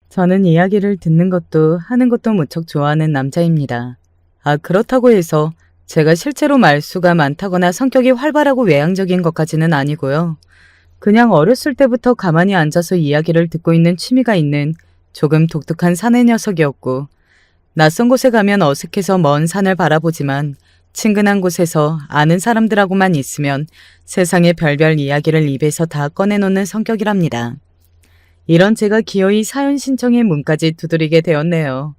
저는 이야기를 듣는 것도 하는 것도 무척 좋아하는 남자입니다. 그렇다고 해서 제가 실제로 말수가 많다거나 성격이 활발하고 외향적인 것까지는 아니고요. 그냥 어렸을 때부터 가만히 앉아서 이야기를 듣고 있는 취미가 있는 조금 독특한 사내 녀석이었고, 낯선 곳에 가면 어색해서 먼 산을 바라보지만 친근한 곳에서 아는 사람들하고만 있으면 세상의 별별 이야기를 입에서 다 꺼내놓는 성격이랍니다. 이런 제가 기어이 사연 신청의 문까지 두드리게 되었네요.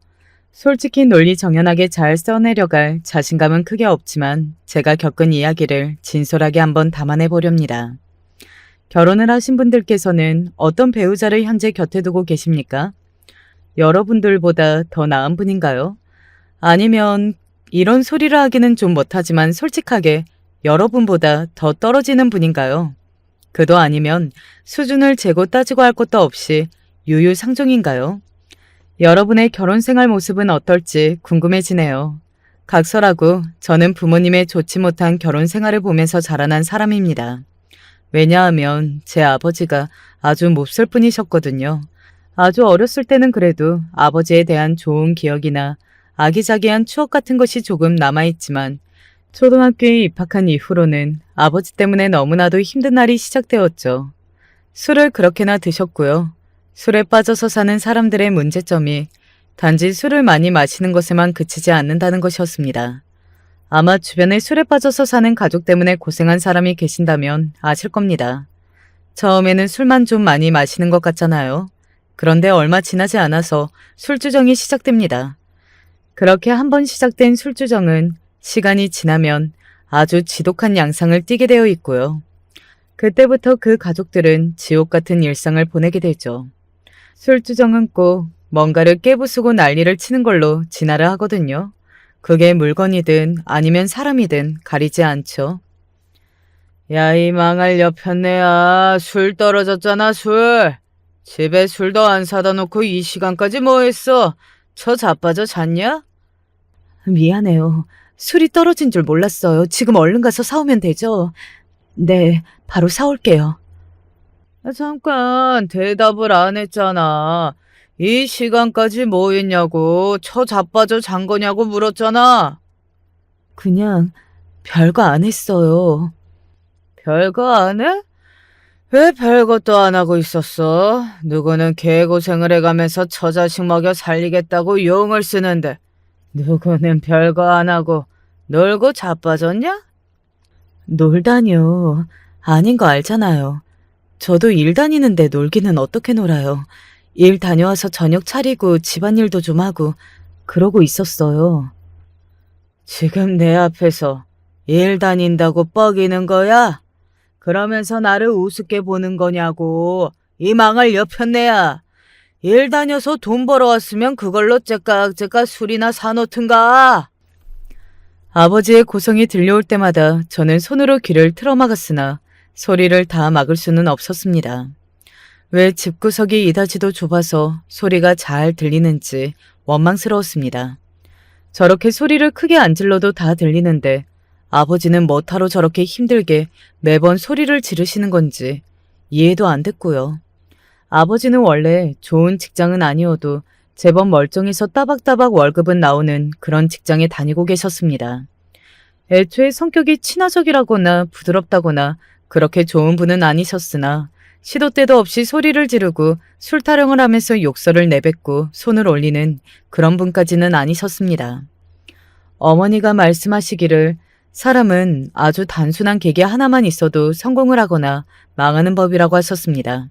솔직히 논리 정연하게 잘 써내려갈 자신감은 크게 없지만 제가 겪은 이야기를 진솔하게 한번 담아내 보렵니다. 결혼을 하신 분들께서는 어떤 배우자를 현재 곁에 두고 계십니까? 여러분들보다 더 나은 분인가요? 아니면 이런 소리를 하기는 좀 못하지만 솔직하게 여러분보다 더 떨어지는 분인가요? 그도 아니면 수준을 재고 따지고 할 것도 없이 유유상종인가요? 여러분의 결혼 생활 모습은 어떨지 궁금해지네요. 각설하고 저는 부모님의 좋지 못한 결혼 생활을 보면서 자라난 사람입니다. 왜냐하면 제 아버지가 아주 몹쓸 분이셨거든요. 아주 어렸을 때는 그래도 아버지에 대한 좋은 기억이나 아기자기한 추억 같은 것이 조금 남아있지만 초등학교에 입학한 이후로는 아버지 때문에 너무나도 힘든 날이 시작되었죠. 술을 그렇게나 드셨고요. 술에 빠져서 사는 사람들의 문제점이 단지 술을 많이 마시는 것에만 그치지 않는다는 것이었습니다. 아마 주변에 술에 빠져서 사는 가족 때문에 고생한 사람이 계신다면 아실 겁니다. 처음에는 술만 좀 많이 마시는 것 같잖아요. 그런데 얼마 지나지 않아서 술주정이 시작됩니다. 그렇게 한번 시작된 술주정은 시간이 지나면 아주 지독한 양상을 띠게 되어 있고요. 그때부터 그 가족들은 지옥 같은 일상을 보내게 되죠. 술주정은 꼭 뭔가를 깨부수고 난리를 치는 걸로 진화를 하거든요. 그게 물건이든 아니면 사람이든 가리지 않죠. 야, 이 망할 여편네야. 술 떨어졌잖아, 술. 집에 술도 안 사다 놓고 이 시간까지 뭐 했어? 저 자빠져 잤냐? 미안해요. 술이 떨어진 줄 몰랐어요. 지금 얼른 가서 사오면 되죠? 네, 바로 사올게요. 잠깐, 대답을 안 했잖아. 이 시간까지 뭐 했냐고, 처 자빠져 잔 거냐고 물었잖아. 그냥 별거 안 했어요. 별거 안 해? 왜 별것도 안 하고 있었어? 누구는 개고생을 해가면서 처자식 먹여 살리겠다고 용을 쓰는데 누구는 별거 안 하고 놀고 자빠졌냐? 놀다뇨. 아닌 거 알잖아요. 저도 일 다니는데 놀기는 어떻게 놀아요. 일 다녀와서 저녁 차리고 집안일도 좀 하고 그러고 있었어요. 지금 내 앞에서 일 다닌다고 뻐기는 거야? 그러면서 나를 우습게 보는 거냐고. 이 망할 여편네야. 일 다녀서 돈 벌어왔으면 그걸로 째깍째깍 술이나 사놓든가. 아버지의 고성이 들려올 때마다 저는 손으로 귀를 틀어막았으나 소리를 다 막을 수는 없었습니다. 왜 집구석이 이다지도 좁아서 소리가 잘 들리는지 원망스러웠습니다. 저렇게 소리를 크게 안 질러도 다 들리는데 아버지는 뭐하러 저렇게 힘들게 매번 소리를 지르시는 건지 이해도 안 됐고요. 아버지는 원래 좋은 직장은 아니어도 제법 멀쩡해서 따박따박 월급은 나오는 그런 직장에 다니고 계셨습니다. 애초에 성격이 친화적이라거나 부드럽다거나 그렇게 좋은 분은 아니셨으나 시도 때도 없이 소리를 지르고 술 타령을 하면서 욕설을 내뱉고 손을 올리는 그런 분까지는 아니셨습니다. 어머니가 말씀하시기를 사람은 아주 단순한 계기 하나만 있어도 성공을 하거나 망하는 법이라고 하셨습니다.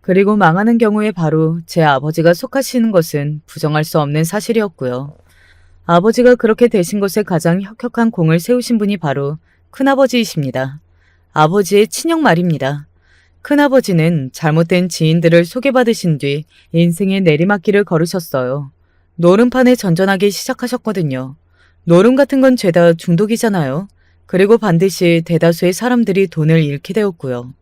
그리고 망하는 경우에 바로 제 아버지가 속하시는 것은 부정할 수 없는 사실이었고요. 아버지가 그렇게 되신 것에 가장 혁혁한 공을 세우신 분이 바로 큰아버지이십니다. 아버지의 친형 말입니다. 큰아버지는 잘못된 지인들을 소개받으신 뒤 인생의 내리막길을 걸으셨어요. 노름판에 전전하기 시작하셨거든요. 노름 같은 건 죄다 중독이잖아요. 그리고 반드시 대다수의 사람들이 돈을 잃게 되었고요.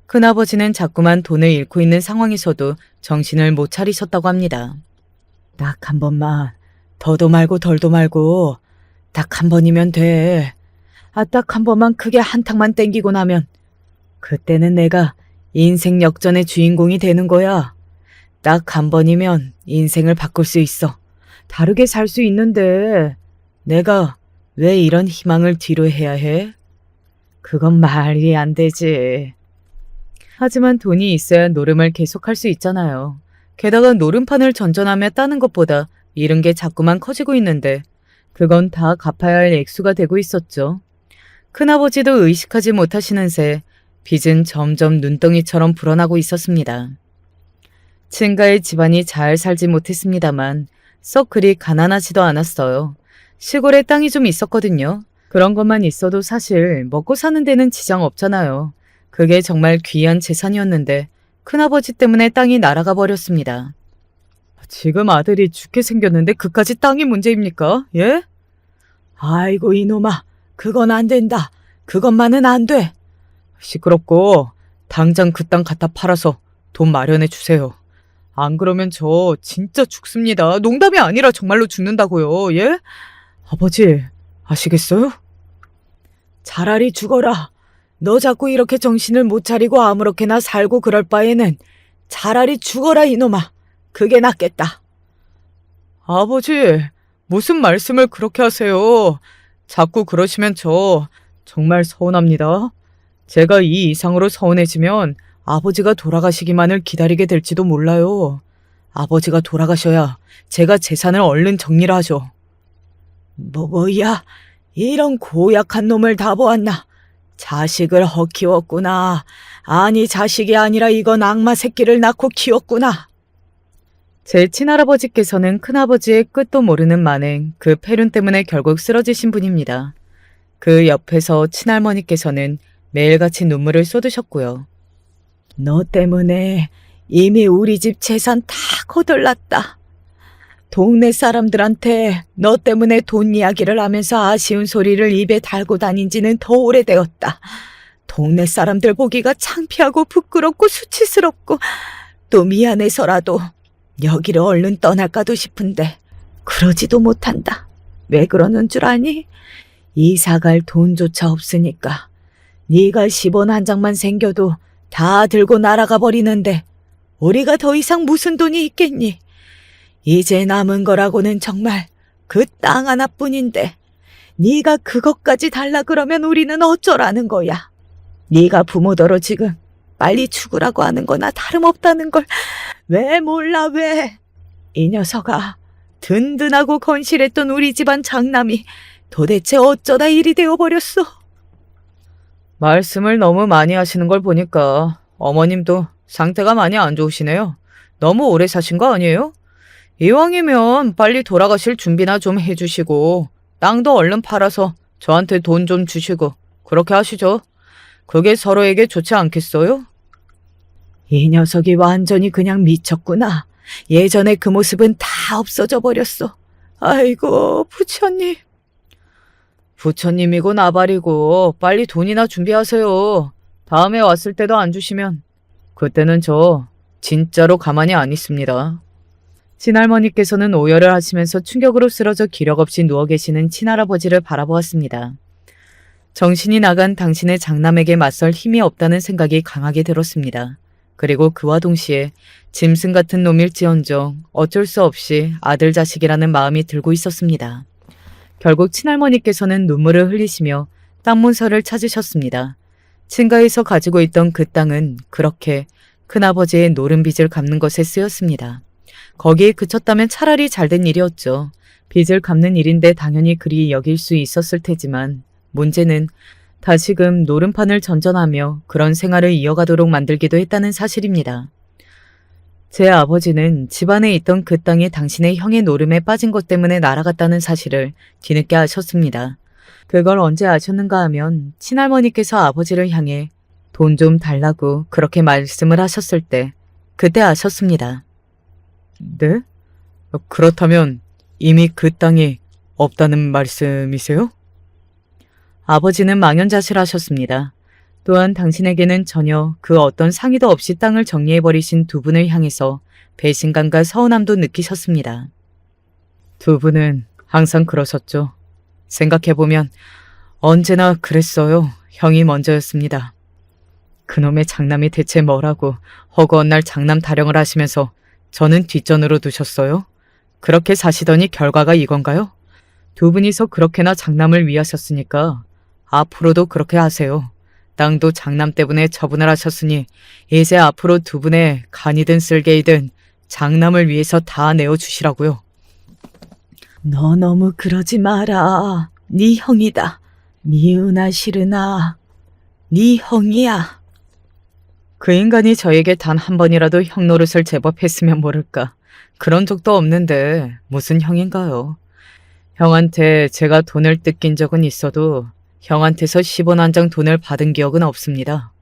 큰아버지는 자꾸만 돈을 잃고 있는 상황에서도 정신을 못 차리셨다고 합니다. 딱 한 번만, 더도 말고 덜도 말고 딱 한 번이면 돼. 딱 한 번만 크게 한탕만 땡기고 나면 그때는 내가 인생 역전의 주인공이 되는 거야. 딱 한 번이면 인생을 바꿀 수 있어. 다르게 살 수 있는데 내가 왜 이런 희망을 뒤로 해야 해? 그건 말이 안 되지. 하지만 돈이 있어야 노름을 계속할 수 있잖아요. 게다가 노름판을 전전하며 따는 것보다 잃은 게 자꾸만 커지고 있는데 그건 다 갚아야 할 액수가 되고 있었죠. 큰아버지도 의식하지 못하시는 새 빚은 점점 눈덩이처럼 불어나고 있었습니다. 친가의 집안이 잘 살지 못했습니다만 썩 그리 가난하지도 않았어요. 시골에 땅이 좀 있었거든요. 그런 것만 있어도 사실 먹고 사는 데는 지장 없잖아요. 그게 정말 귀한 재산이었는데 큰아버지 때문에 땅이 날아가 버렸습니다. 지금 아들이 죽게 생겼는데 그까지 땅이 문제입니까? 예? 아이고 이놈아, 그건 안 된다. 그것만은 안 돼. 시끄럽고 당장 그 땅 갖다 팔아서 돈 마련해 주세요. 안 그러면 저 진짜 죽습니다. 농담이 아니라 정말로 죽는다고요. 예? 아버지, 아시겠어요? 차라리 죽어라. 너 자꾸 이렇게 정신을 못 차리고 아무렇게나 살고 그럴 바에는 차라리 죽어라 이놈아. 그게 낫겠다. 아버지, 무슨 말씀을 그렇게 하세요. 자꾸 그러시면 저 정말 서운합니다. 제가 이 이상으로 서운해지면 아버지가 돌아가시기만을 기다리게 될지도 몰라요. 아버지가 돌아가셔야 제가 재산을 얼른 정리를 하죠. 뭐야, 이런 고약한 놈을 다 보았나. 자식을 헛키웠구나. 아니, 자식이 아니라 이건 악마 새끼를 낳고 키웠구나. 제 친할아버지께서는 큰아버지의 끝도 모르는 만행 그 폐륜 때문에 결국 쓰러지신 분입니다. 그 옆에서 친할머니께서는 매일같이 눈물을 쏟으셨고요. 너 때문에 이미 우리 집 재산 다 거덜났다. 동네 사람들한테 너 때문에 돈 이야기를 하면서 아쉬운 소리를 입에 달고 다닌 지는 더 오래되었다. 동네 사람들 보기가 창피하고 부끄럽고 수치스럽고 또 미안해서라도 여기를 얼른 떠날까도 싶은데 그러지도 못한다. 왜 그러는 줄 아니? 이사갈 돈조차 없으니까 네가 10원 한 장만 생겨도 다 들고 날아가 버리는데 우리가 더 이상 무슨 돈이 있겠니? 이제 남은 거라고는 정말 그 땅 하나뿐인데 네가 그것까지 달라 그러면 우리는 어쩌라는 거야. 네가 부모더러 지금 빨리 죽으라고 하는 거나 다름없다는 걸 왜 몰라 왜? 이 녀석아, 든든하고 건실했던 우리 집안 장남이 도대체 어쩌다 일이 되어버렸어? 말씀을 너무 많이 하시는 걸 보니까 어머님도 상태가 많이 안 좋으시네요. 너무 오래 사신 거 아니에요? 이왕이면 빨리 돌아가실 준비나 좀 해주시고 땅도 얼른 팔아서 저한테 돈 좀 주시고 그렇게 하시죠. 그게 서로에게 좋지 않겠어요? 이 녀석이 완전히 그냥 미쳤구나. 예전에 그 모습은 다 없어져 버렸어. 아이고 부처님. 부처님이고 나발이고 빨리 돈이나 준비하세요. 다음에 왔을 때도 안 주시면 그때는 저 진짜로 가만히 안 있습니다. 친할머니께서는 오열을 하시면서 충격으로 쓰러져 기력 없이 누워 계시는 친할아버지를 바라보았습니다. 정신이 나간 당신의 장남에게 맞설 힘이 없다는 생각이 강하게 들었습니다. 그리고 그와 동시에 짐승 같은 놈일지언정 어쩔 수 없이 아들 자식이라는 마음이 들고 있었습니다. 결국 친할머니께서는 눈물을 흘리시며 땅 문서를 찾으셨습니다. 친가에서 가지고 있던 그 땅은 그렇게 큰아버지의 노름 빚을 갚는 것에 쓰였습니다. 거기에 그쳤다면 차라리 잘된 일이었죠. 빚을 갚는 일인데 당연히 그리 여길 수 있었을 테지만 문제는 다시금 노름판을 전전하며 그런 생활을 이어가도록 만들기도 했다는 사실입니다. 제 아버지는 집안에 있던 그 땅이 당신의 형의 노름에 빠진 것 때문에 날아갔다는 사실을 뒤늦게 아셨습니다. 그걸 언제 아셨는가 하면 친할머니께서 아버지를 향해 돈 좀 달라고 그렇게 말씀을 하셨을 때 그때 아셨습니다. 네? 그렇다면 이미 그 땅이 없다는 말씀이세요? 아버지는 망연자실하셨습니다. 또한 당신에게는 전혀 그 어떤 상의도 없이 땅을 정리해버리신 두 분을 향해서 배신감과 서운함도 느끼셨습니다. 두 분은 항상 그러셨죠. 생각해보면 언제나 그랬어요. 형이 먼저였습니다. 그놈의 장남이 대체 뭐라고 허구한 날 장남 타령을 하시면서 저는 뒷전으로 두셨어요? 그렇게 사시더니 결과가 이건가요? 두 분이서 그렇게나 장남을 위하셨으니까 앞으로도 그렇게 하세요. 땅도 장남 때문에 처분을 하셨으니 이제 앞으로 두 분의 간이든 쓸개이든 장남을 위해서 다 내어주시라고요. 너 너무 그러지 마라. 네 형이다. 미우나 싫으나 네 형이야. 그 인간이 저에게 단 한 번이라도 형 노릇을 제법 했으면 모를까. 그런 적도 없는데 무슨 형인가요? 형한테 제가 돈을 뜯긴 적은 있어도 형한테서 10원 한 장 돈을 받은 기억은 없습니다.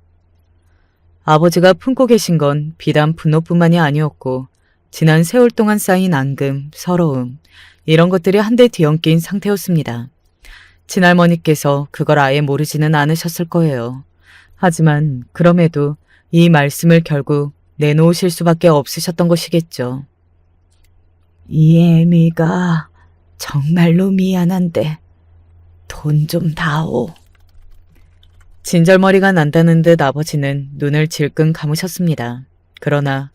아버지가 품고 계신 건 비단 분노뿐만이 아니었고 지난 세월 동안 쌓인 앙금, 서러움 이런 것들이 한데 뒤엉킨 상태였습니다. 친할머니께서 그걸 아예 모르지는 않으셨을 거예요. 하지만 그럼에도 이 말씀을 결국 내놓으실 수밖에 없으셨던 것이겠죠. 이 애미가 정말로 미안한데 돈 좀 다오. 진절머리가 난다는 듯 아버지는 눈을 질끈 감으셨습니다. 그러나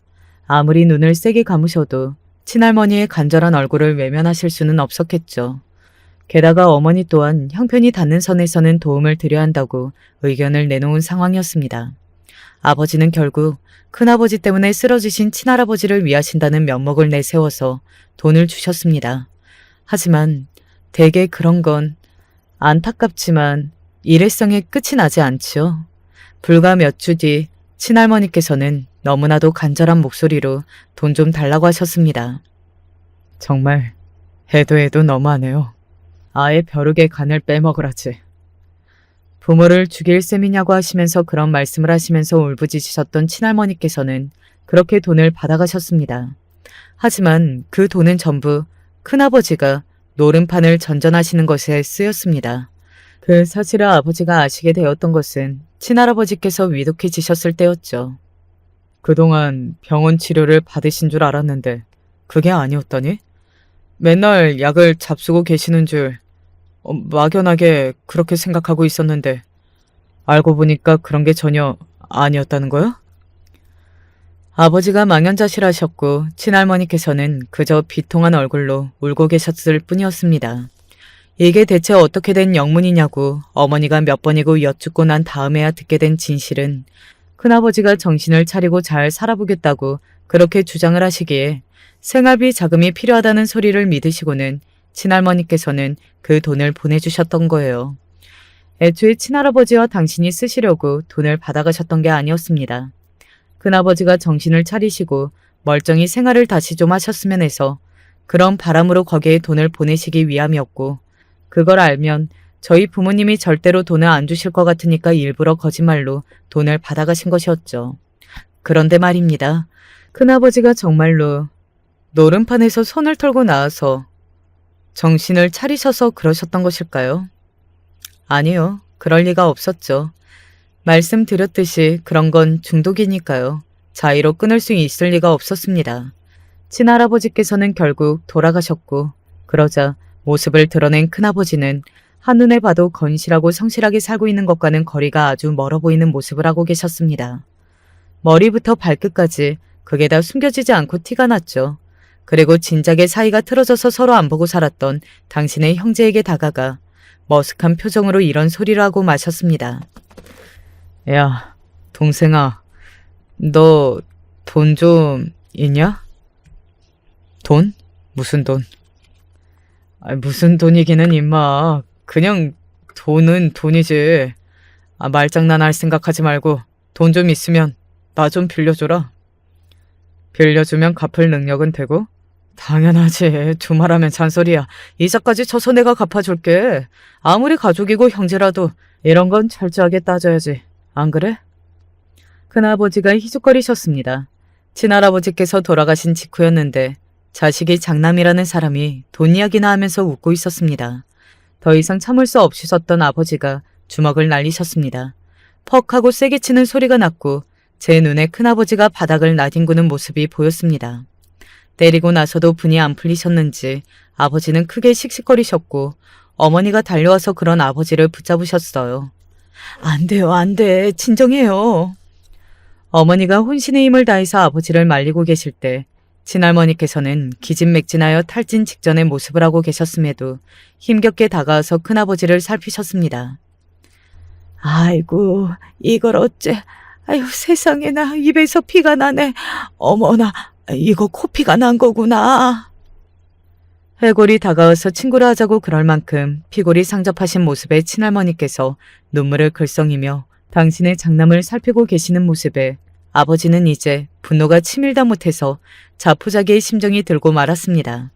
아무리 눈을 세게 감으셔도 친할머니의 간절한 얼굴을 외면하실 수는 없었겠죠. 게다가 어머니 또한 형편이 닿는 선에서는 도움을 드려야 한다고 의견을 내놓은 상황이었습니다. 아버지는 결국 큰아버지 때문에 쓰러지신 친할아버지를 위하신다는 면목을 내세워서 돈을 주셨습니다. 하지만 대개 그런 건 안타깝지만 일회성의 끝이 나지 않지요. 불과 몇 주 뒤 친할머니께서는 너무나도 간절한 목소리로 돈 좀 달라고 하셨습니다. 정말 해도 너무하네요. 아예 벼룩의 간을 빼먹으라지. 부모를 죽일 셈이냐고 하시면서 그런 말씀을 하시면서 울부짖으셨던 친할머니께서는 그렇게 돈을 받아가셨습니다. 하지만 그 돈은 전부 큰아버지가 노름판을 전전하시는 것에 쓰였습니다. 그 사실을 아버지가 아시게 되었던 것은 친할아버지께서 위독해지셨을 때였죠. 그동안 병원 치료를 받으신 줄 알았는데 그게 아니었다니? 맨날 약을 잡수고 계시는 줄 막연하게 그렇게 생각하고 있었는데 알고 보니까 그런 게 전혀 아니었다는 거야? 아버지가 망연자실하셨고 친할머니께서는 그저 비통한 얼굴로 울고 계셨을 뿐이었습니다. 이게 대체 어떻게 된 영문이냐고 어머니가 몇 번이고 여쭙고 난 다음에야 듣게 된 진실은 큰아버지가 정신을 차리고 잘 살아보겠다고 그렇게 주장을 하시기에 생활비 자금이 필요하다는 소리를 믿으시고는 친할머니께서는 그 돈을 보내주셨던 거예요. 애초에 친할아버지와 당신이 쓰시려고 돈을 받아가셨던 게 아니었습니다. 큰아버지가 정신을 차리시고 멀쩡히 생활을 다시 좀 하셨으면 해서 그런 바람으로 거기에 돈을 보내시기 위함이었고 그걸 알면 저희 부모님이 절대로 돈을 안 주실 것 같으니까 일부러 거짓말로 돈을 받아가신 것이었죠. 그런데 말입니다. 큰아버지가 정말로 노름판에서 손을 털고 나와서 정신을 차리셔서 그러셨던 것일까요? 아니요. 그럴 리가 없었죠. 말씀드렸듯이 그런 건 중독이니까요. 자의로 끊을 수 있을 리가 없었습니다. 친할아버지께서는 결국 돌아가셨고 그러자 모습을 드러낸 큰아버지는 한눈에 봐도 건실하고 성실하게 살고 있는 것과는 거리가 아주 멀어 보이는 모습을 하고 계셨습니다. 머리부터 발끝까지 그게 다 숨겨지지 않고 티가 났죠. 그리고 진작에 사이가 틀어져서 서로 안 보고 살았던 당신의 형제에게 다가가 머쓱한 표정으로 이런 소리를 하고 마셨습니다. 야, 동생아, 너 돈 좀 있냐? 돈? 무슨 돈? 무슨 돈이기는 임마. 그냥 돈은 돈이지. 말장난할 생각하지 말고 돈 좀 있으면 나 좀 빌려줘라. 빌려주면 갚을 능력은 되고? 당연하지. 두말하면 잔소리야. 이자까지 쳐서 내가 갚아줄게. 아무리 가족이고 형제라도 이런 건 철저하게 따져야지. 안 그래? 큰아버지가 희죽거리셨습니다. 친할아버지께서 돌아가신 직후였는데 자식이 장남이라는 사람이 돈 이야기나 하면서 웃고 있었습니다. 더 이상 참을 수 없으셨던 아버지가 주먹을 날리셨습니다. 퍽 하고 세게 치는 소리가 났고 제 눈에 큰아버지가 바닥을 나뒹구는 모습이 보였습니다. 때리고 나서도 분이 안 풀리셨는지 아버지는 크게 씩씩거리셨고 어머니가 달려와서 그런 아버지를 붙잡으셨어요. 안 돼요, 안 돼. 진정해요. 어머니가 혼신의 힘을 다해서 아버지를 말리고 계실 때 친할머니께서는 기진맥진하여 탈진 직전의 모습을 하고 계셨음에도 힘겹게 다가와서 큰아버지를 살피셨습니다. 아이고, 이걸 어째. 아유, 세상에나, 입에서 피가 나네. 어머나, 이거 코피가 난 거구나. 해골이 다가와서 친구를 하자고 그럴 만큼 피골이 상접하신 모습의 친할머니께서 눈물을 글썽이며 당신의 장남을 살피고 계시는 모습에 아버지는 이제 분노가 치밀다 못해서 자포자기의 심정이 들고 말았습니다.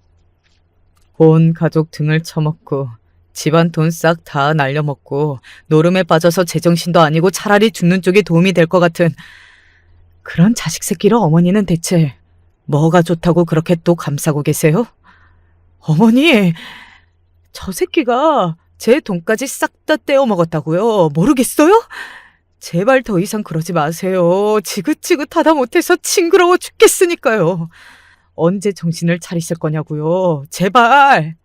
온 가족 등을 쳐먹고 집안 돈 싹 다 날려먹고 노름에 빠져서 제정신도 아니고 차라리 죽는 쪽이 도움이 될 것 같은 그런 자식 새끼를 어머니는 대체 뭐가 좋다고 그렇게 또 감싸고 계세요? 어머니, 저 새끼가 제 돈까지 싹 다 떼어 먹었다고요? 모르겠어요? 제발 더 이상 그러지 마세요. 지긋지긋하다 못해서 징그러워 죽겠으니까요. 언제 정신을 차리실 거냐고요. 제발.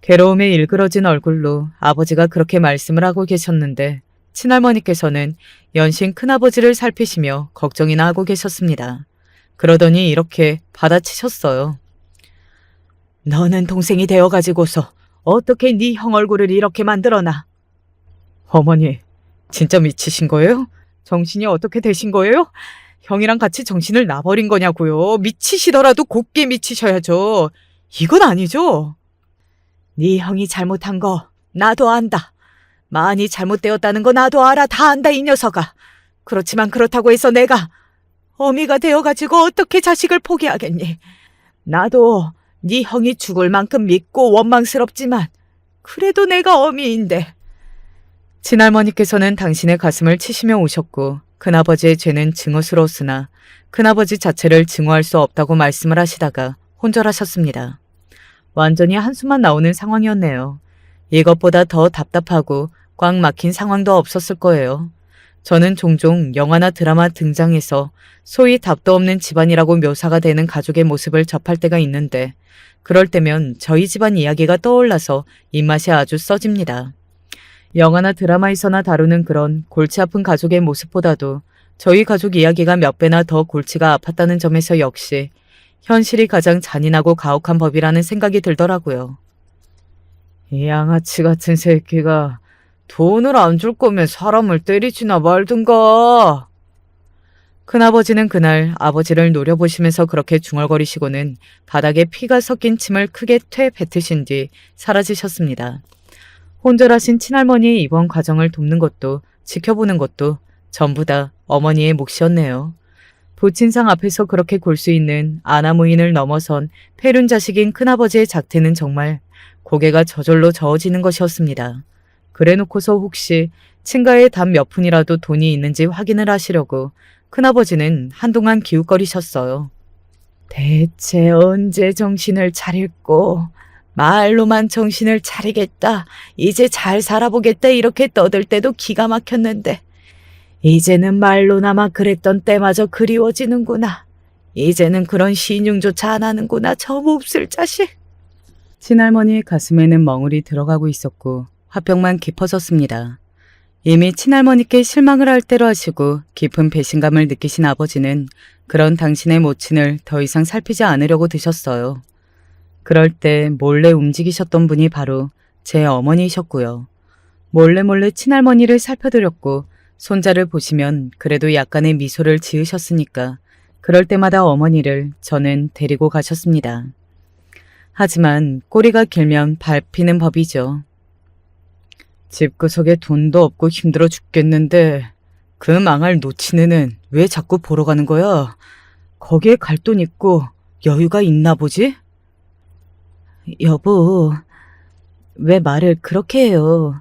괴로움에 일그러진 얼굴로 아버지가 그렇게 말씀을 하고 계셨는데 친할머니께서는 연신 큰아버지를 살피시며 걱정이나 하고 계셨습니다. 그러더니 이렇게 받아치셨어요. 너는 동생이 되어가지고서 어떻게 네 형 얼굴을 이렇게 만들어놔? 어머니, 진짜 미치신 거예요? 정신이 어떻게 되신 거예요? 형이랑 같이 정신을 놔버린 거냐고요. 미치시더라도 곱게 미치셔야죠. 이건 아니죠? 네 형이 잘못한 거 나도 안다. 많이 잘못되었다는 거 나도 알아. 다 안다 이 녀석아. 그렇지만 그렇다고 해서 내가 어미가 되어가지고 어떻게 자식을 포기하겠니? 나도 네 형이 죽을 만큼 믿고 원망스럽지만 그래도 내가 어미인데. 친할머니께서는 당신의 가슴을 치시며 오셨고 큰아버지의 죄는 증오스러웠으나 큰아버지 자체를 증오할 수 없다고 말씀을 하시다가 혼절하셨습니다. 완전히 한숨만 나오는 상황이었네요. 이것보다 더 답답하고 꽉 막힌 상황도 없었을 거예요. 저는 종종 영화나 드라마 등장해서 소위 답도 없는 집안이라고 묘사가 되는 가족의 모습을 접할 때가 있는데 그럴 때면 저희 집안 이야기가 떠올라서 입맛이 아주 써집니다. 영화나 드라마에서나 다루는 그런 골치 아픈 가족의 모습보다도 저희 가족 이야기가 몇 배나 더 골치가 아팠다는 점에서 역시 현실이 가장 잔인하고 가혹한 법이라는 생각이 들더라고요. 이 양아치 같은 새끼가 돈을 안 줄 거면 사람을 때리지나 말든가. 큰아버지는 그날 아버지를 노려보시면서 그렇게 중얼거리시고는 바닥에 피가 섞인 침을 크게 퇴 뱉으신 뒤 사라지셨습니다. 혼절하신 친할머니의 이번 과정을 돕는 것도 지켜보는 것도 전부 다 어머니의 몫이었네요. 부친상 앞에서 그렇게 골 수 있는 아나무인을 넘어선 폐륜 자식인 큰아버지의 작태는 정말 고개가 저절로 저어지는 것이었습니다. 그래놓고서 혹시 친가에 단 몇 푼이라도 돈이 있는지 확인을 하시려고 큰아버지는 한동안 기웃거리셨어요. 대체 언제 정신을 차릴꼬? 말로만 정신을 차리겠다. 이제 잘 살아보겠다. 이렇게 떠들 때도 기가 막혔는데 이제는 말로나마 그랬던 때마저 그리워지는구나. 이제는 그런 신용조차 안 하는구나. 저 몹쓸 자식. 친할머니의 가슴에는 멍울이 들어가고 있었고 화병만 깊어졌습니다. 이미 친할머니께 실망을 할 대로 하시고 깊은 배신감을 느끼신 아버지는 그런 당신의 모친을 더 이상 살피지 않으려고 드셨어요. 그럴 때 몰래 움직이셨던 분이 바로 제 어머니이셨고요. 몰래 친할머니를 살펴드렸고 손자를 보시면 그래도 약간의 미소를 지으셨으니까 그럴 때마다 어머니를 저는 데리고 가셨습니다. 하지만 꼬리가 길면 밟히는 법이죠. 집구석에 돈도 없고 힘들어 죽겠는데 그 망할 노치네는 왜 자꾸 보러 가는 거야? 거기에 갈 돈 있고 여유가 있나 보지? 여보, 왜 말을 그렇게 해요?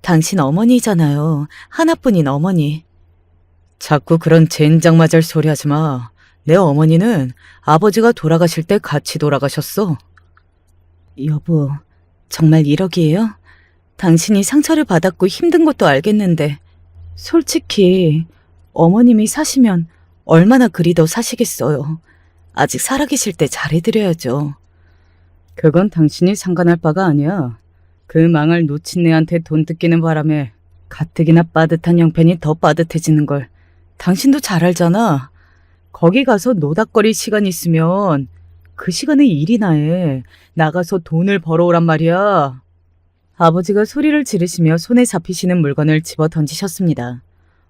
당신 어머니잖아요. 하나뿐인 어머니. 자꾸 그런 젠장 맞을 소리 하지 마. 내 어머니는 아버지가 돌아가실 때 같이 돌아가셨어. 여보, 정말 1억이에요? 당신이 상처를 받았고 힘든 것도 알겠는데 솔직히 어머님이 사시면 얼마나 그리 더 사시겠어요. 아직 살아계실 때 잘해드려야죠. 그건 당신이 상관할 바가 아니야. 그 망할 노친네한테 돈 뜯기는 바람에 가뜩이나 빠듯한 형편이 더 빠듯해지는 걸 당신도 잘 알잖아. 거기 가서 노닥거릴 시간 있으면 그 시간에 일이나 해. 나가서 돈을 벌어오란 말이야. 아버지가 소리를 지르시며 손에 잡히시는 물건을 집어 던지셨습니다.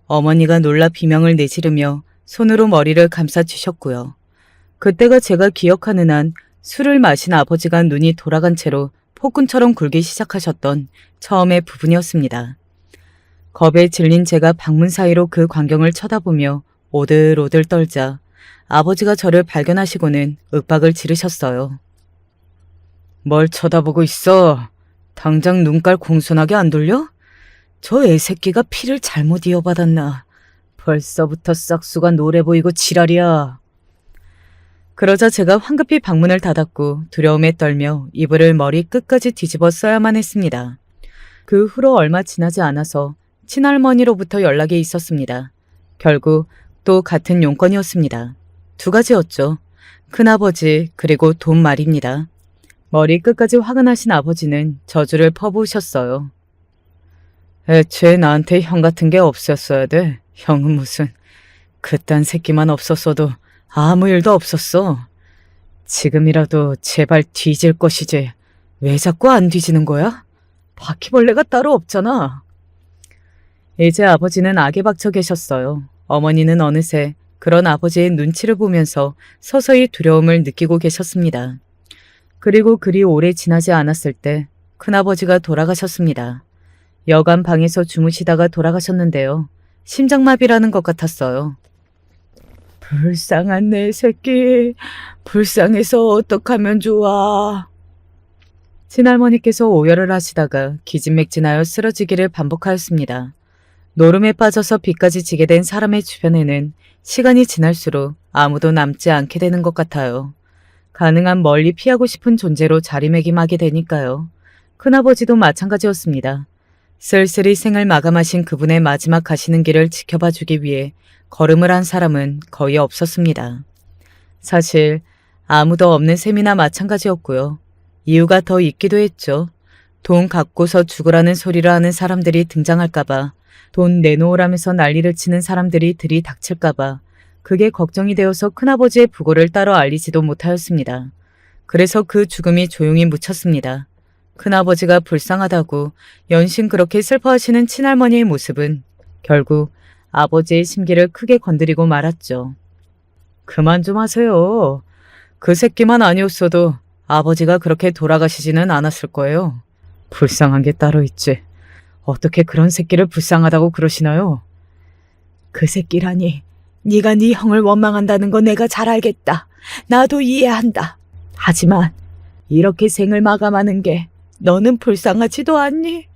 어머니가 놀라 비명을 내지르며 손으로 머리를 감싸주셨고요. 그때가 제가 기억하는 한 술을 마신 아버지가 눈이 돌아간 채로 폭군처럼 굴기 시작하셨던 처음의 부분이었습니다. 겁에 질린 제가 방문 사이로 그 광경을 쳐다보며 오들오들 떨자 아버지가 저를 발견하시고는 윽박을 지르셨어요. 뭘 쳐다보고 있어? 당장 눈깔 공손하게 안 돌려? 저 애새끼가 피를 잘못 이어받았나. 벌써부터 싹수가 노래 보이고 지랄이야. 그러자 제가 황급히 방문을 닫았고 두려움에 떨며 이불을 머리 끝까지 뒤집어 써야만 했습니다. 그 후로 얼마 지나지 않아서 친할머니로부터 연락이 있었습니다. 결국 또 같은 용건이었습니다. 두 가지였죠. 큰아버지 그리고 돈 말입니다. 머리 끝까지 화가 나신 아버지는 저주를 퍼부으셨어요. 애초에 나한테 형 같은 게 없었어야 돼. 형은 무슨 그딴 새끼만 없었어도 아무 일도 없었어. 지금이라도 제발 뒤질 것이지. 왜 자꾸 안 뒤지는 거야? 바퀴벌레가 따로 없잖아. 이제 아버지는 악에 박혀 계셨어요. 어머니는 어느새 그런 아버지의 눈치를 보면서 서서히 두려움을 느끼고 계셨습니다. 그리고 그리 오래 지나지 않았을 때 큰아버지가 돌아가셨습니다. 여간 방에서 주무시다가 돌아가셨는데요. 심장마비라는 것 같았어요. 불쌍한 내 새끼. 불쌍해서 어떡하면 좋아. 친할머니께서 오열을 하시다가 기진맥진하여 쓰러지기를 반복하였습니다. 노름에 빠져서 비까지 지게 된 사람의 주변에는 시간이 지날수록 아무도 남지 않게 되는 것 같아요. 가능한 멀리 피하고 싶은 존재로 자리매김하게 되니까요. 큰아버지도 마찬가지였습니다. 쓸쓸히 생을 마감하신 그분의 마지막 가시는 길을 지켜봐 주기 위해 걸음을 한 사람은 거의 없었습니다. 사실 아무도 없는 셈이나 마찬가지였고요. 이유가 더 있기도 했죠. 돈 갖고서 죽으라는 소리를 하는 사람들이 등장할까봐, 돈 내놓으라면서 난리를 치는 사람들이 들이닥칠까봐 그게 걱정이 되어서 큰아버지의 부고를 따로 알리지도 못하였습니다. 그래서 그 죽음이 조용히 묻혔습니다. 큰아버지가 불쌍하다고 연신 그렇게 슬퍼하시는 친할머니의 모습은 결국 아버지의 심기를 크게 건드리고 말았죠. 그만 좀 하세요. 그 새끼만 아니었어도 아버지가 그렇게 돌아가시지는 않았을 거예요. 불쌍한 게 따로 있지. 어떻게 그런 새끼를 불쌍하다고 그러시나요? 그 새끼라니. 네가 네 형을 원망한다는 거 내가 잘 알겠다. 나도 이해한다. 하지만 이렇게 생을 마감하는 게 너는 불쌍하지도 않니?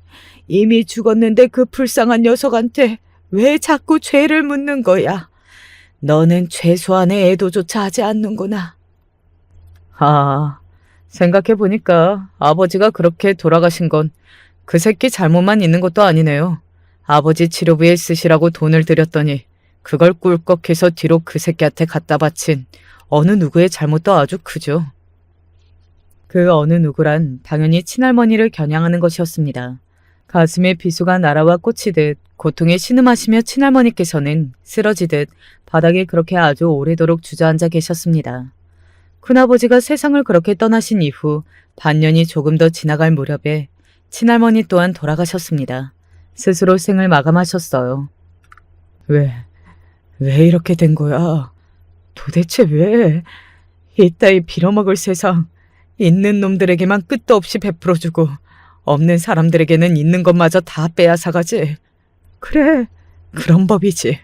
이미 죽었는데 그 불쌍한 녀석한테 왜 자꾸 죄를 묻는 거야? 너는 최소한의 애도조차 하지 않는구나. 생각해보니까 아버지가 그렇게 돌아가신 건 그 새끼 잘못만 있는 것도 아니네요. 아버지 치료비에 쓰시라고 돈을 드렸더니 그걸 꿀꺽해서 뒤로 그 새끼한테 갖다 바친 어느 누구의 잘못도 아주 크죠. 그 어느 누구란 당연히 친할머니를 겨냥하는 것이었습니다. 가슴에 비수가 날아와 꽂히듯 고통에 신음하시며 친할머니께서는 쓰러지듯 바닥에 그렇게 아주 오래도록 주저앉아 계셨습니다. 큰아버지가 세상을 그렇게 떠나신 이후 반년이 조금 더 지나갈 무렵에 친할머니 또한 돌아가셨습니다. 스스로 생을 마감하셨어요. 왜 이렇게 된 거야? 도대체 왜? 이따위 빌어먹을 세상, 있는 놈들에게만 끝도 없이 베풀어주고 없는 사람들에게는 있는 것마저 다 빼앗아가지. 그래, 그런 법이지.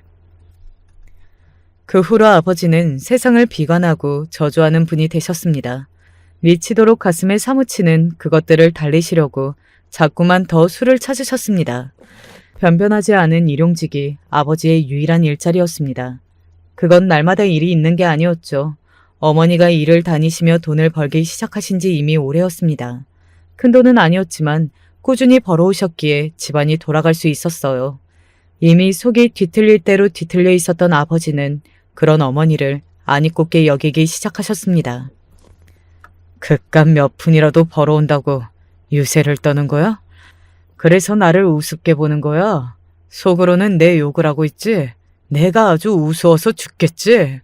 그 후로 아버지는 세상을 비관하고 저주하는 분이 되셨습니다. 미치도록 가슴에 사무치는 그것들을 달래시려고 자꾸만 더 술을 찾으셨습니다. 변변하지 않은 일용직이 아버지의 유일한 일자리였습니다. 그건 날마다 일이 있는 게 아니었죠. 어머니가 일을 다니시며 돈을 벌기 시작하신 지 이미 오래였습니다. 큰돈은 아니었지만 꾸준히 벌어오셨기에 집안이 돌아갈 수 있었어요. 이미 속이 뒤틀릴 대로 뒤틀려 있었던 아버지는 그런 어머니를 아니꼽게 여기기 시작하셨습니다. 그깟 몇 푼이라도 벌어온다고 유세를 떠는 거야? 그래서 나를 우습게 보는 거야? 속으로는 내 욕을 하고 있지? 내가 아주 우스워서 죽겠지?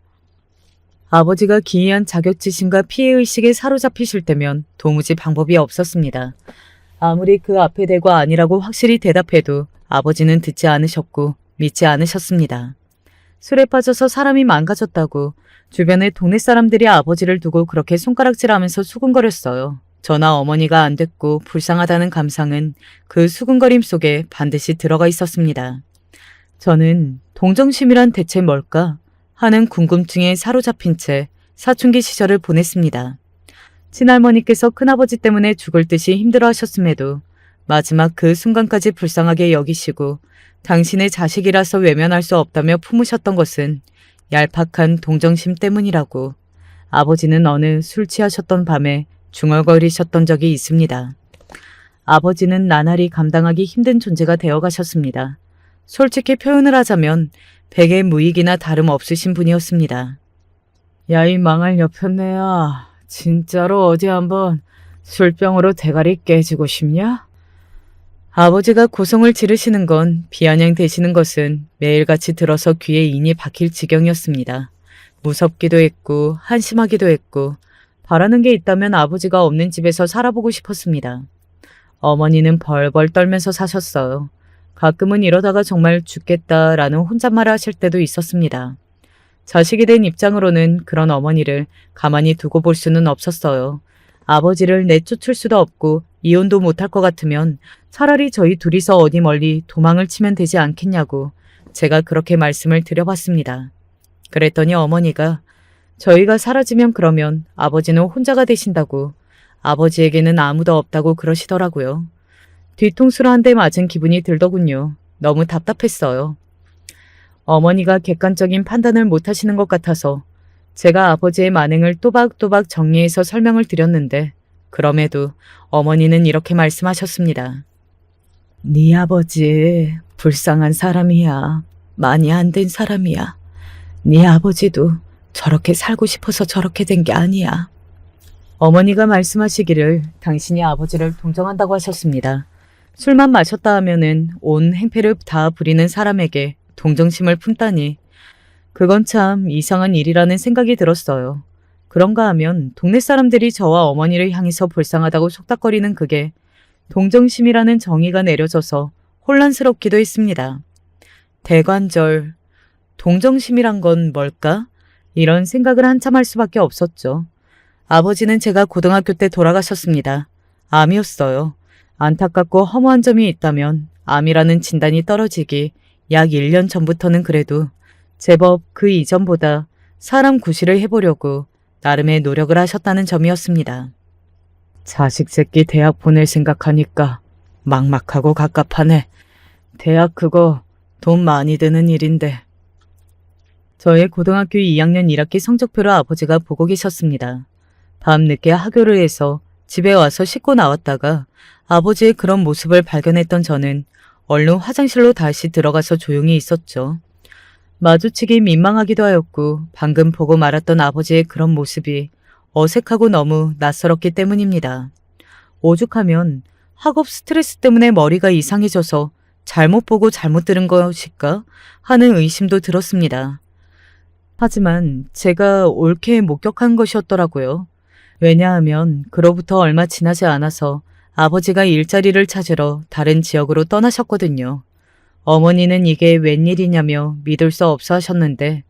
아버지가 기이한 자격지심과 피해의식에 사로잡히실 때면 도무지 방법이 없었습니다. 아무리 그 앞에 대고 아니라고 확실히 대답해도 아버지는 듣지 않으셨고 믿지 않으셨습니다. 술에 빠져서 사람이 망가졌다고 주변의 동네 사람들이 아버지를 두고 그렇게 손가락질하면서 수군거렸어요. 저나 어머니가 안 됐고 불쌍하다는 감상은 그 수군거림 속에 반드시 들어가 있었습니다. 저는 동정심이란 대체 뭘까 하는 궁금증에 사로잡힌 채 사춘기 시절을 보냈습니다. 친할머니께서 큰아버지 때문에 죽을 듯이 힘들어하셨음에도 마지막 그 순간까지 불쌍하게 여기시고 당신의 자식이라서 외면할 수 없다며 품으셨던 것은 얄팍한 동정심 때문이라고 아버지는 어느 술 취하셨던 밤에 중얼거리셨던 적이 있습니다. 아버지는 나날이 감당하기 힘든 존재가 되어가셨습니다. 솔직히 표현을 하자면 백의 무익이나 다름없으신 분이었습니다. 야, 이 망할 여편네야. 진짜로 어디 한번 술병으로 대가리 깨지고 싶냐? 아버지가 고성을 지르시는 건 비아냥 되시는 것은 매일같이 들어서 귀에 인이 박힐 지경이었습니다. 무섭기도 했고 한심하기도 했고 바라는 게 있다면 아버지가 없는 집에서 살아보고 싶었습니다. 어머니는 벌벌 떨면서 사셨어요. 가끔은 이러다가 정말 죽겠다라는 혼잣말을 하실 때도 있었습니다. 자식이 된 입장으로는 그런 어머니를 가만히 두고 볼 수는 없었어요. 아버지를 내쫓을 수도 없고 이혼도 못할 것 같으면 차라리 저희 둘이서 어디 멀리 도망을 치면 되지 않겠냐고 제가 그렇게 말씀을 드려봤습니다. 그랬더니 어머니가 저희가 사라지면 그러면 아버지는 혼자가 되신다고 아버지에게는 아무도 없다고 그러시더라고요. 뒤통수로 한 대 맞은 기분이 들더군요. 너무 답답했어요. 어머니가 객관적인 판단을 못하시는 것 같아서 제가 아버지의 만행을 또박또박 정리해서 설명을 드렸는데 그럼에도 어머니는 이렇게 말씀하셨습니다. 네 아버지 불쌍한 사람이야. 많이 안 된 사람이야. 네 아버지도 저렇게 살고 싶어서 저렇게 된 게 아니야. 어머니가 말씀하시기를 당신이 아버지를 동정한다고 하셨습니다. 술만 마셨다 하면은 온 행패를 다 부리는 사람에게 동정심을 품다니 그건 참 이상한 일이라는 생각이 들었어요. 그런가 하면 동네 사람들이 저와 어머니를 향해서 불쌍하다고 속닥거리는 그게 동정심이라는 정의가 내려져서 혼란스럽기도 했습니다. 대관절, 동정심이란 건 뭘까? 이런 생각을 한참 할 수밖에 없었죠. 아버지는 제가 고등학교 때 돌아가셨습니다. 암이었어요. 안타깝고 허무한 점이 있다면 암이라는 진단이 떨어지기 약 1년 전부터는 그래도 제법 그 이전보다 사람 구실을 해보려고 나름의 노력을 하셨다는 점이었습니다. 자식 새끼 대학 보낼 생각하니까 막막하고 갑갑하네. 대학 그거 돈 많이 드는 일인데. 저의 고등학교 2학년 1학기 성적표를 아버지가 보고 계셨습니다. 밤늦게 하교를 해서 집에 와서 씻고 나왔다가 아버지의 그런 모습을 발견했던 저는 얼른 화장실로 다시 들어가서 조용히 있었죠. 마주치기 민망하기도 하였고 방금 보고 말았던 아버지의 그런 모습이 어색하고 너무 낯설었기 때문입니다. 오죽하면 학업 스트레스 때문에 머리가 이상해져서 잘못 보고 잘못 들은 것일까 하는 의심도 들었습니다. 하지만 제가 옳게 목격한 것이었더라고요. 왜냐하면 그로부터 얼마 지나지 않아서 아버지가 일자리를 찾으러 다른 지역으로 떠나셨거든요. 어머니는 이게 웬일이냐며 믿을 수 없어 하셨는데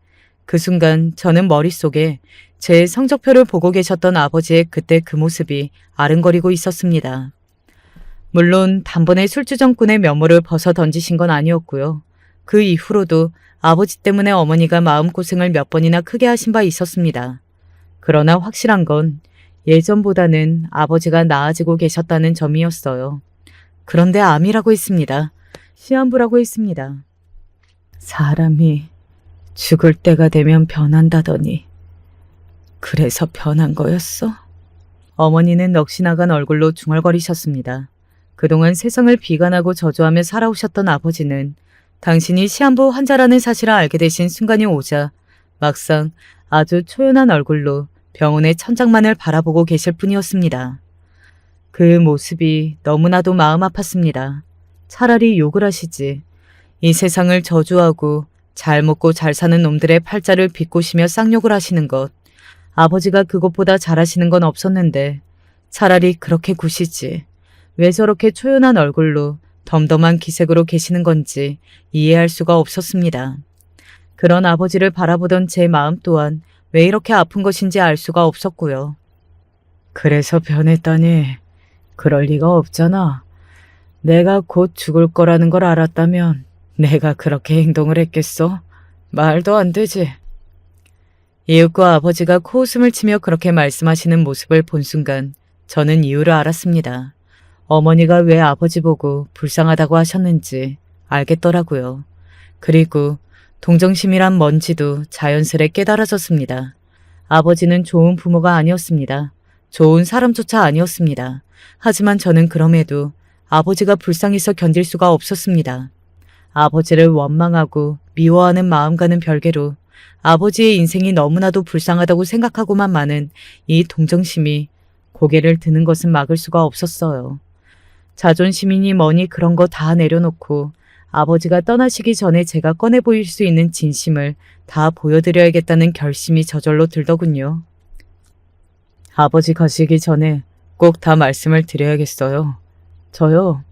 그 순간 저는 머릿속에 제 성적표를 보고 계셨던 아버지의 그때 그 모습이 아른거리고 있었습니다. 물론 단번에 술주정꾼의 면모를 벗어 던지신 건 아니었고요. 그 이후로도 아버지 때문에 어머니가 마음고생을 몇 번이나 크게 하신 바 있었습니다. 그러나 확실한 건 예전보다는 아버지가 나아지고 계셨다는 점이었어요. 그런데 암이라고 했습니다. 시한부라고 했습니다. 사람이 죽을 때가 되면 변한다더니 그래서 변한 거였어? 어머니는 넋이 나간 얼굴로 중얼거리셨습니다. 그동안 세상을 비관하고 저주하며 살아오셨던 아버지는 당신이 시한부 환자라는 사실을 알게 되신 순간이 오자 막상 아주 초연한 얼굴로 병원의 천장만을 바라보고 계실 뿐이었습니다. 그 모습이 너무나도 마음 아팠습니다. 차라리 욕을 하시지. 이 세상을 저주하고 잘 먹고 잘 사는 놈들의 팔자를 비꼬시며 쌍욕을 하시는 것. 아버지가 그것보다 잘하시는 건 없었는데 차라리 그렇게 구시지. 왜 저렇게 초연한 얼굴로 덤덤한 기색으로 계시는 건지 이해할 수가 없었습니다. 그런 아버지를 바라보던 제 마음 또한 왜 이렇게 아픈 것인지 알 수가 없었고요. 그래서 변했다니. 그럴 리가 없잖아. 내가 곧 죽을 거라는 걸 알았다면 내가 그렇게 행동을 했겠어? 말도 안 되지. 이윽고 아버지가 코웃음을 치며 그렇게 말씀하시는 모습을 본 순간 저는 이유를 알았습니다. 어머니가 왜 아버지 보고 불쌍하다고 하셨는지 알겠더라고요. 그리고 동정심이란 뭔지도 자연스레 깨달아졌습니다. 아버지는 좋은 부모가 아니었습니다. 좋은 사람조차 아니었습니다. 하지만 저는 그럼에도 아버지가 불쌍해서 견딜 수가 없었습니다. 아버지를 원망하고 미워하는 마음과는 별개로 아버지의 인생이 너무나도 불쌍하다고 생각하고만 많은 이 동정심이 고개를 드는 것은 막을 수가 없었어요. 자존심이니 뭐니 그런 거 다 내려놓고 아버지가 떠나시기 전에 제가 꺼내 보일 수 있는 진심을 다 보여드려야겠다는 결심이 저절로 들더군요. 아버지 가시기 전에 꼭 다 말씀을 드려야겠어요. 저요,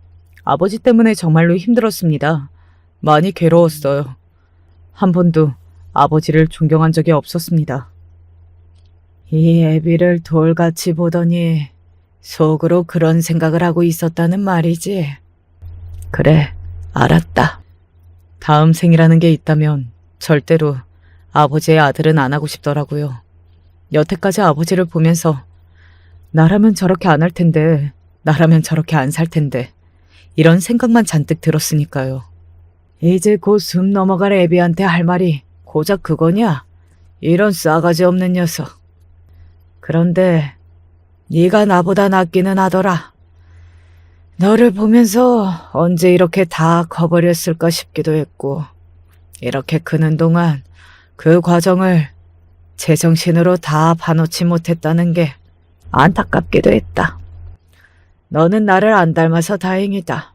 아버지 때문에 정말로 힘들었습니다. 많이 괴로웠어요. 한 번도 아버지를 존경한 적이 없었습니다. 이 애비를 돌같이 보더니 속으로 그런 생각을 하고 있었다는 말이지. 그래, 알았다. 다음 생이라는 게 있다면 절대로 아버지의 아들은 안 하고 싶더라고요. 여태까지 아버지를 보면서 나라면 저렇게 안 할 텐데, 나라면 저렇게 안 살 텐데 이런 생각만 잔뜩 들었으니까요. 이제 곧 숨 넘어갈 애비한테 할 말이 고작 그거냐? 이런 싸가지 없는 녀석. 그런데 네가 나보다 낫기는 하더라. 너를 보면서 언제 이렇게 다 커버렸을까 싶기도 했고, 이렇게 크는 동안 그 과정을 제정신으로 다 봐놓지 못했다는 게 안타깝기도 했다. 너는 나를 안 닮아서 다행이다.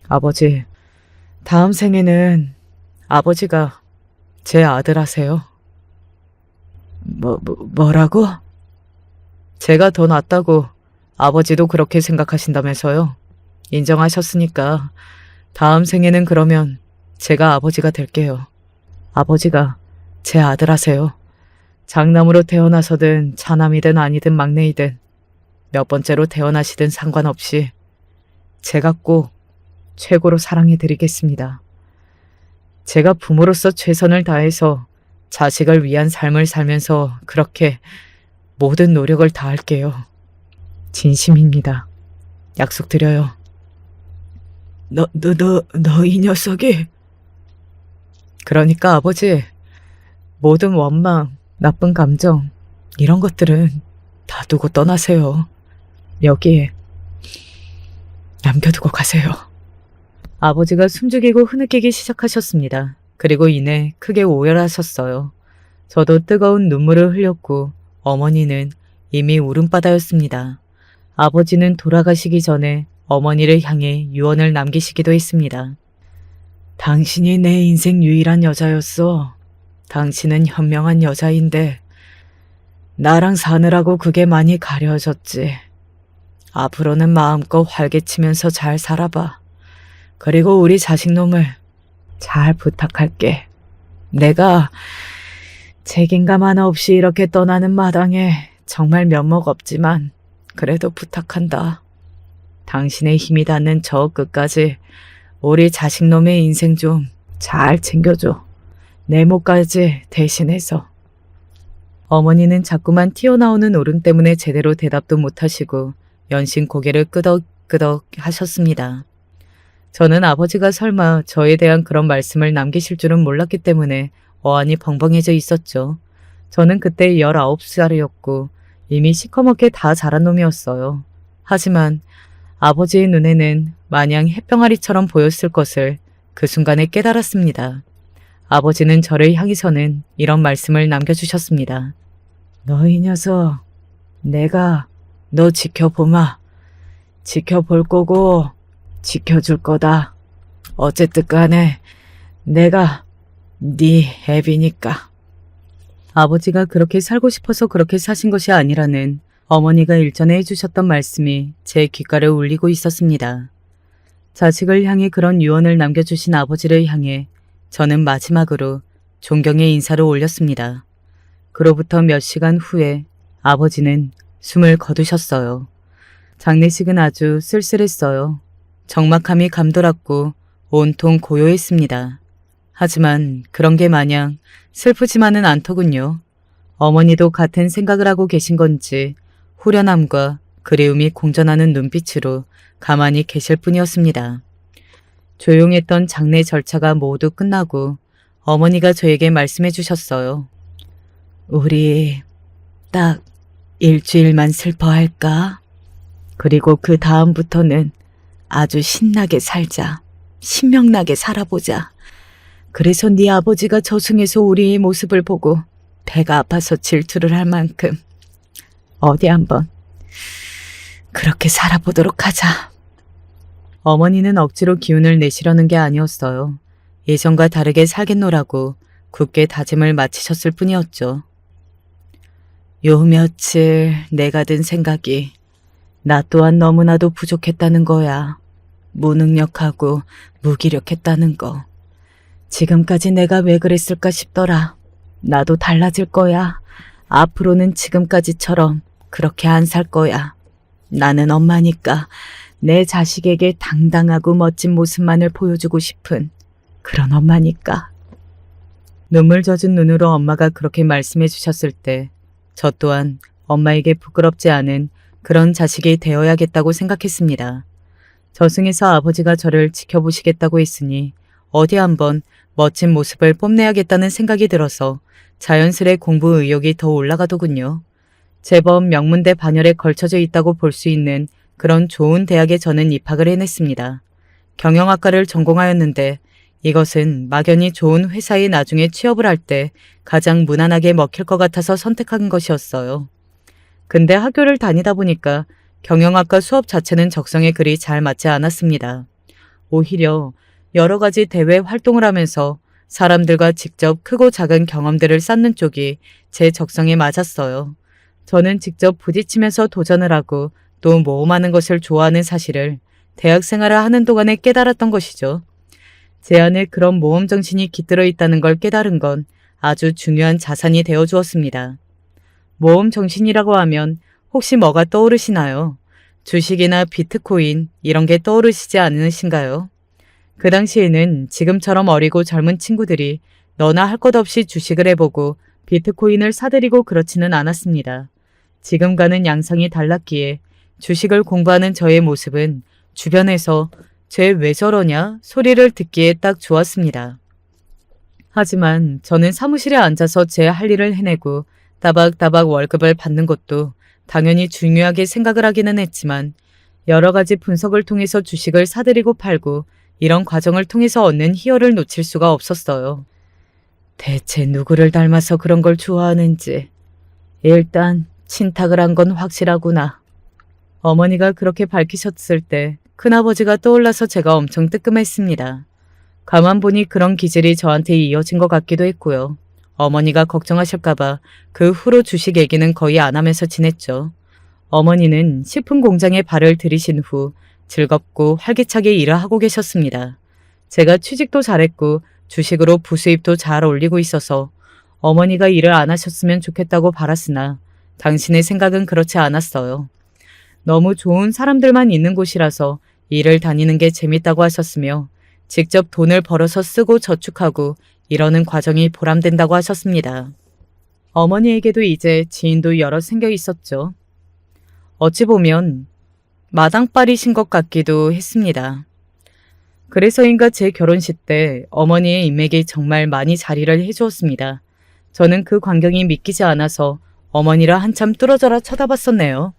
아버지, 다음 생에는 아버지가 제 아들 하세요. 뭐라고? 제가 더 낫다고 아버지도 그렇게 생각하신다면서요. 인정하셨으니까 다음 생에는 그러면 제가 아버지가 될게요. 아버지가 제 아들 하세요. 장남으로 태어나서든 차남이든 아니든 막내이든 몇 번째로 태어나시든 상관없이 제가 꼭 최고로 사랑해드리겠습니다. 제가 부모로서 최선을 다해서 자식을 위한 삶을 살면서 그렇게 모든 노력을 다할게요. 진심입니다. 약속드려요. 너 이 녀석이. 그러니까 아버지, 모든 원망, 나쁜 감정, 이런 것들은 다 두고 떠나세요. 여기에 남겨두고 가세요. 아버지가 숨죽이고 흐느끼기 시작하셨습니다. 그리고 이내 크게 오열하셨어요. 저도 뜨거운 눈물을 흘렸고 어머니는 이미 울음바다였습니다. 아버지는 돌아가시기 전에 어머니를 향해 유언을 남기시기도 했습니다. 당신이 내 인생 유일한 여자였어. 당신은 현명한 여자인데 나랑 사느라고 그게 많이 가려졌지. 앞으로는 마음껏 활개치면서 잘 살아봐. 그리고 우리 자식놈을 잘 부탁할게. 내가 책임감 하나 없이 이렇게 떠나는 마당에 정말 면목 없지만 그래도 부탁한다. 당신의 힘이 닿는 저 끝까지 우리 자식놈의 인생 좀 잘 챙겨줘. 내 몫까지 대신해서. 어머니는 자꾸만 튀어나오는 울음 때문에 제대로 대답도 못하시고 연신 고개를 끄덕끄덕 하셨습니다. 저는 아버지가 설마 저에 대한 그런 말씀을 남기실 줄은 몰랐기 때문에 어안이 벙벙해져 있었죠. 저는 그때 19살이었고 이미 시커멓게 다 자란 놈이었어요. 하지만 아버지의 눈에는 마냥 햇병아리처럼 보였을 것을 그 순간에 깨달았습니다. 아버지는 저를 향해서는 이런 말씀을 남겨주셨습니다. 너 이 녀석, 내가 너 지켜보마. 지켜볼 거고 지켜줄 거다. 어쨌든 간에 내가 네 애비니까. 아버지가 그렇게 살고 싶어서 그렇게 사신 것이 아니라는 어머니가 일전에 해주셨던 말씀이 제 귓가를 울리고 있었습니다. 자식을 향해 그런 유언을 남겨주신 아버지를 향해 저는 마지막으로 존경의 인사를 올렸습니다. 그로부터 몇 시간 후에 아버지는 숨을 거두셨어요. 장례식은 아주 쓸쓸했어요. 적막함이 감돌았고 온통 고요했습니다. 하지만 그런 게 마냥 슬프지만은 않더군요. 어머니도 같은 생각을 하고 계신 건지 후련함과 그리움이 공존하는 눈빛으로 가만히 계실 뿐이었습니다. 조용했던 장례 절차가 모두 끝나고 어머니가 저에게 말씀해 주셨어요. 우리 딱 일주일만 슬퍼할까? 그리고 그 다음부터는 아주 신나게 살자. 신명나게 살아보자. 그래서 네 아버지가 저승에서 우리의 모습을 보고 배가 아파서 질투를 할 만큼 어디 한번 그렇게 살아보도록 하자. 어머니는 억지로 기운을 내시려는 게 아니었어요. 예전과 다르게 살겠노라고 굳게 다짐을 마치셨을 뿐이었죠. 요 며칠 내가 든 생각이 나 또한 너무나도 부족했다는 거야. 무능력하고 무기력했다는 거. 지금까지 내가 왜 그랬을까 싶더라. 나도 달라질 거야. 앞으로는 지금까지처럼 그렇게 안 살 거야. 나는 엄마니까 내 자식에게 당당하고 멋진 모습만을 보여주고 싶은 그런 엄마니까. 눈물 젖은 눈으로 엄마가 그렇게 말씀해 주셨을 때 저 또한 엄마에게 부끄럽지 않은 그런 자식이 되어야겠다고 생각했습니다. 저승에서 아버지가 저를 지켜보시겠다고 했으니 어디 한번 멋진 모습을 뽐내야겠다는 생각이 들어서 자연스레 공부 의욕이 더 올라가더군요. 제법 명문대 반열에 걸쳐져 있다고 볼 수 있는 그런 좋은 대학에 저는 입학을 해냈습니다. 경영학과를 전공하였는데 이것은 막연히 좋은 회사에 나중에 취업을 할 때 가장 무난하게 먹힐 것 같아서 선택한 것이었어요. 근데 학교를 다니다 보니까 경영학과 수업 자체는 적성에 그리 잘 맞지 않았습니다. 오히려 여러 가지 대외 활동을 하면서 사람들과 직접 크고 작은 경험들을 쌓는 쪽이 제 적성에 맞았어요. 저는 직접 부딪히면서 도전을 하고 또 모험하는 것을 좋아하는 사실을 대학 생활을 하는 동안에 깨달았던 것이죠. 제 안에 그런 모험 정신이 깃들어 있다는 걸 깨달은 건 아주 중요한 자산이 되어 주었습니다. 모험 정신이라고 하면 혹시 뭐가 떠오르시나요? 주식이나 비트코인 이런 게 떠오르시지 않으신가요? 그 당시에는 지금처럼 어리고 젊은 친구들이 너나 할 것 없이 주식을 해보고 비트코인을 사들이고 그렇지는 않았습니다. 지금과는 양상이 달랐기에 주식을 공부하는 저의 모습은 주변에서 쟤 왜 저러냐 소리를 듣기에 딱 좋았습니다. 하지만 저는 사무실에 앉아서 제 할 일을 해내고 따박따박 월급을 받는 것도 당연히 중요하게 생각을 하기는 했지만 여러 가지 분석을 통해서 주식을 사들이고 팔고 이런 과정을 통해서 얻는 희열을 놓칠 수가 없었어요. 대체 누구를 닮아서 그런 걸 좋아하는지. 일단 친탁을 한 건 확실하구나. 어머니가 그렇게 밝히셨을 때 큰아버지가 떠올라서 제가 엄청 뜨끔했습니다. 가만 보니 그런 기질이 저한테 이어진 것 같기도 했고요. 어머니가 걱정하실까봐 그 후로 주식 얘기는 거의 안 하면서 지냈죠. 어머니는 식품 공장에 발을 들이신 후 즐겁고 활기차게 일을 하고 계셨습니다. 제가 취직도 잘했고 주식으로 부수입도 잘 올리고 있어서 어머니가 일을 안 하셨으면 좋겠다고 바랐으나 당신의 생각은 그렇지 않았어요. 너무 좋은 사람들만 있는 곳이라서 일을 다니는 게 재밌다고 하셨으며 직접 돈을 벌어서 쓰고 저축하고 이러는 과정이 보람된다고 하셨습니다. 어머니에게도 이제 지인도 여러 생겨 있었죠. 어찌 보면 마당발이신 것 같기도 했습니다. 그래서인가 제 결혼식 때 어머니의 인맥이 정말 많이 자리를 해주었습니다. 저는 그 광경이 믿기지 않아서 어머니를 한참 뚫어져라 쳐다봤었네요.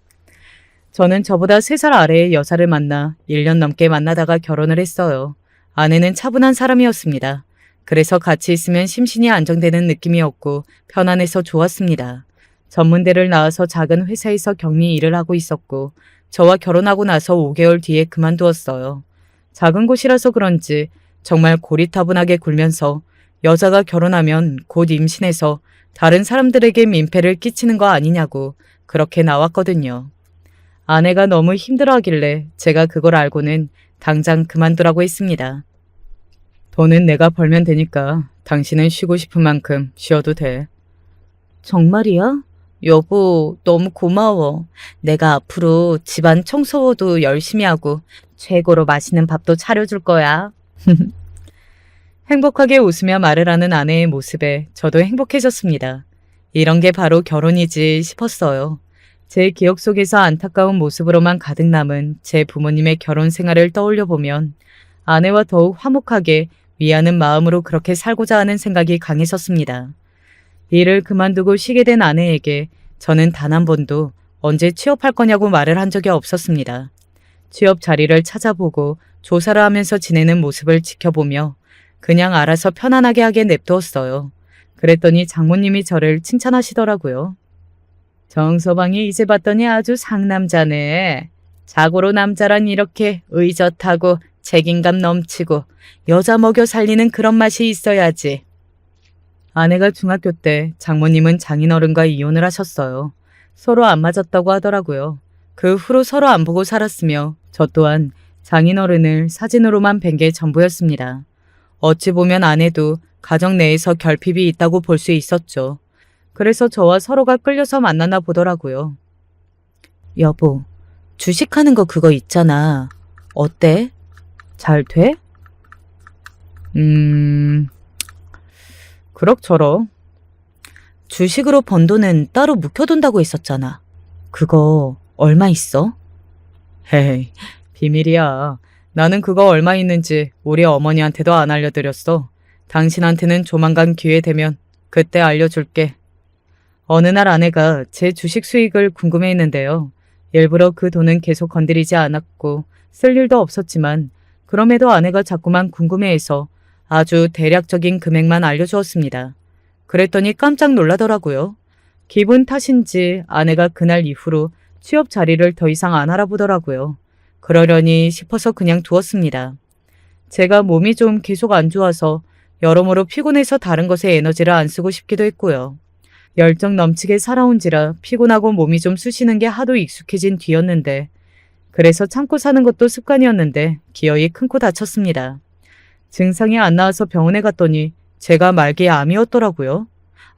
저는 저보다 3살 아래의 여사를 만나 1년 넘게 만나다가 결혼을 했어요. 아내는 차분한 사람이었습니다. 그래서 같이 있으면 심신이 안정되는 느낌이었고 편안해서 좋았습니다. 전문대를 나와서 작은 회사에서 격리 일을 하고 있었고 저와 결혼하고 나서 5개월 뒤에 그만두었어요. 작은 곳이라서 그런지 정말 고리타분하게 굴면서 여자가 결혼하면 곧 임신해서 다른 사람들에게 민폐를 끼치는 거 아니냐고 그렇게 나왔거든요. 아내가 너무 힘들어하길래 제가 그걸 알고는 당장 그만두라고 했습니다. 돈은 내가 벌면 되니까 당신은 쉬고 싶은 만큼 쉬어도 돼. 정말이야? 여보, 너무 고마워. 내가 앞으로 집안 청소도 열심히 하고 최고로 맛있는 밥도 차려줄 거야. 행복하게 웃으며 말을 하는 아내의 모습에 저도 행복해졌습니다. 이런 게 바로 결혼이지 싶었어요. 제 기억 속에서 안타까운 모습으로만 가득 남은 제 부모님의 결혼 생활을 떠올려 보면 아내와 더욱 화목하게 위하는 마음으로 그렇게 살고자 하는 생각이 강해졌습니다. 일을 그만두고 쉬게 된 아내에게 저는 단 한 번도 언제 취업할 거냐고 말을 한 적이 없었습니다. 취업 자리를 찾아보고 조사를 하면서 지내는 모습을 지켜보며 그냥 알아서 편안하게 하게 냅두었어요. 그랬더니 장모님이 저를 칭찬하시더라고요. 정서방이 이제 봤더니 아주 상남자네. 자고로 남자란 이렇게 의젓하고 책임감 넘치고 여자 먹여 살리는 그런 맛이 있어야지. 아내가 중학교 때 장모님은 장인어른과 이혼을 하셨어요. 서로 안 맞았다고 하더라고요. 그 후로 서로 안 보고 살았으며 저 또한 장인어른을 사진으로만 뵌 게 전부였습니다. 어찌 보면 아내도 가정 내에서 결핍이 있다고 볼 수 있었죠. 그래서 저와 서로가 끌려서 만나나 보더라고요. 여보, 주식하는 거 그거 있잖아. 어때? 잘 돼? 그럭저럭. 주식으로 번 돈은 따로 묵혀둔다고 했었잖아. 그거 얼마 있어? 헤이, 비밀이야. 나는 그거 얼마 있는지 우리 어머니한테도 안 알려드렸어. 당신한테는 조만간 기회 되면 그때 알려줄게. 어느 날 아내가 제 주식 수익을 궁금해했는데요. 일부러 그 돈은 계속 건드리지 않았고 쓸 일도 없었지만 그럼에도 아내가 자꾸만 궁금해해서 아주 대략적인 금액만 알려주었습니다. 그랬더니 깜짝 놀라더라고요. 기분 탓인지 아내가 그날 이후로 취업 자리를 더 이상 안 알아보더라고요. 그러려니 싶어서 그냥 두었습니다. 제가 몸이 좀 계속 안 좋아서 여러모로 피곤해서 다른 것에 에너지를 안 쓰고 싶기도 했고요. 열정 넘치게 살아온지라 피곤하고 몸이 좀 쑤시는 게 하도 익숙해진 뒤였는데 그래서 참고 사는 것도 습관이었는데 기어이 큰 코 다쳤습니다. 증상이 안 나와서 병원에 갔더니 제가 말기 암이었더라고요.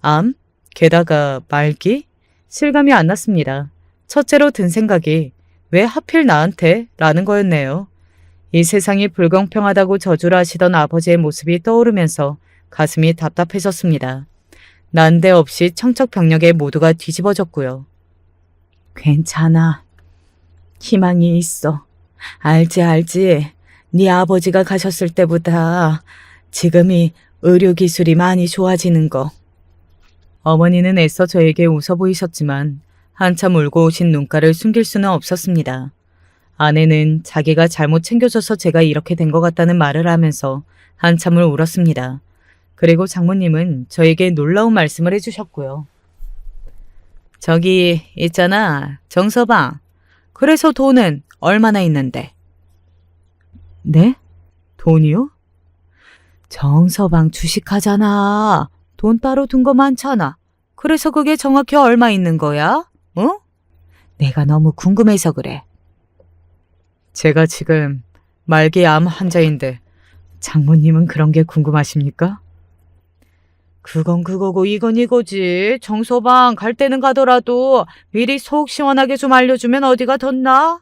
암? 게다가 말기? 실감이 안 났습니다. 첫째로 든 생각이 왜 하필 나한테? 라는 거였네요. 이 세상이 불공평하다고 저주를 하시던 아버지의 모습이 떠오르면서 가슴이 답답해졌습니다. 난데없이 청척병력에 모두가 뒤집어졌고요. 괜찮아. 희망이 있어. 알지. 네 아버지가 가셨을 때보다 지금이 의료기술이 많이 좋아지는 거. 어머니는 애써 저에게 웃어 보이셨지만 한참 울고 오신 눈가를 숨길 수는 없었습니다. 아내는 자기가 잘못 챙겨줘서 제가 이렇게 된 것 같다는 말을 하면서 한참을 울었습니다. 그리고 장모님은 저에게 놀라운 말씀을 해주셨고요. 저기 있잖아, 정서방. 그래서 돈은 얼마나 있는데? 네? 돈이요? 정서방 주식하잖아. 돈 따로 둔 거 많잖아. 그래서 그게 정확히 얼마 있는 거야? 어? 내가 너무 궁금해서 그래. 제가 지금 말기 암 환자인데 장모님은 그런 게 궁금하십니까? 그건 그거고 이건 이거지. 정서방 갈 때는 가더라도 미리 속 시원하게 좀 알려주면 어디가 덧나?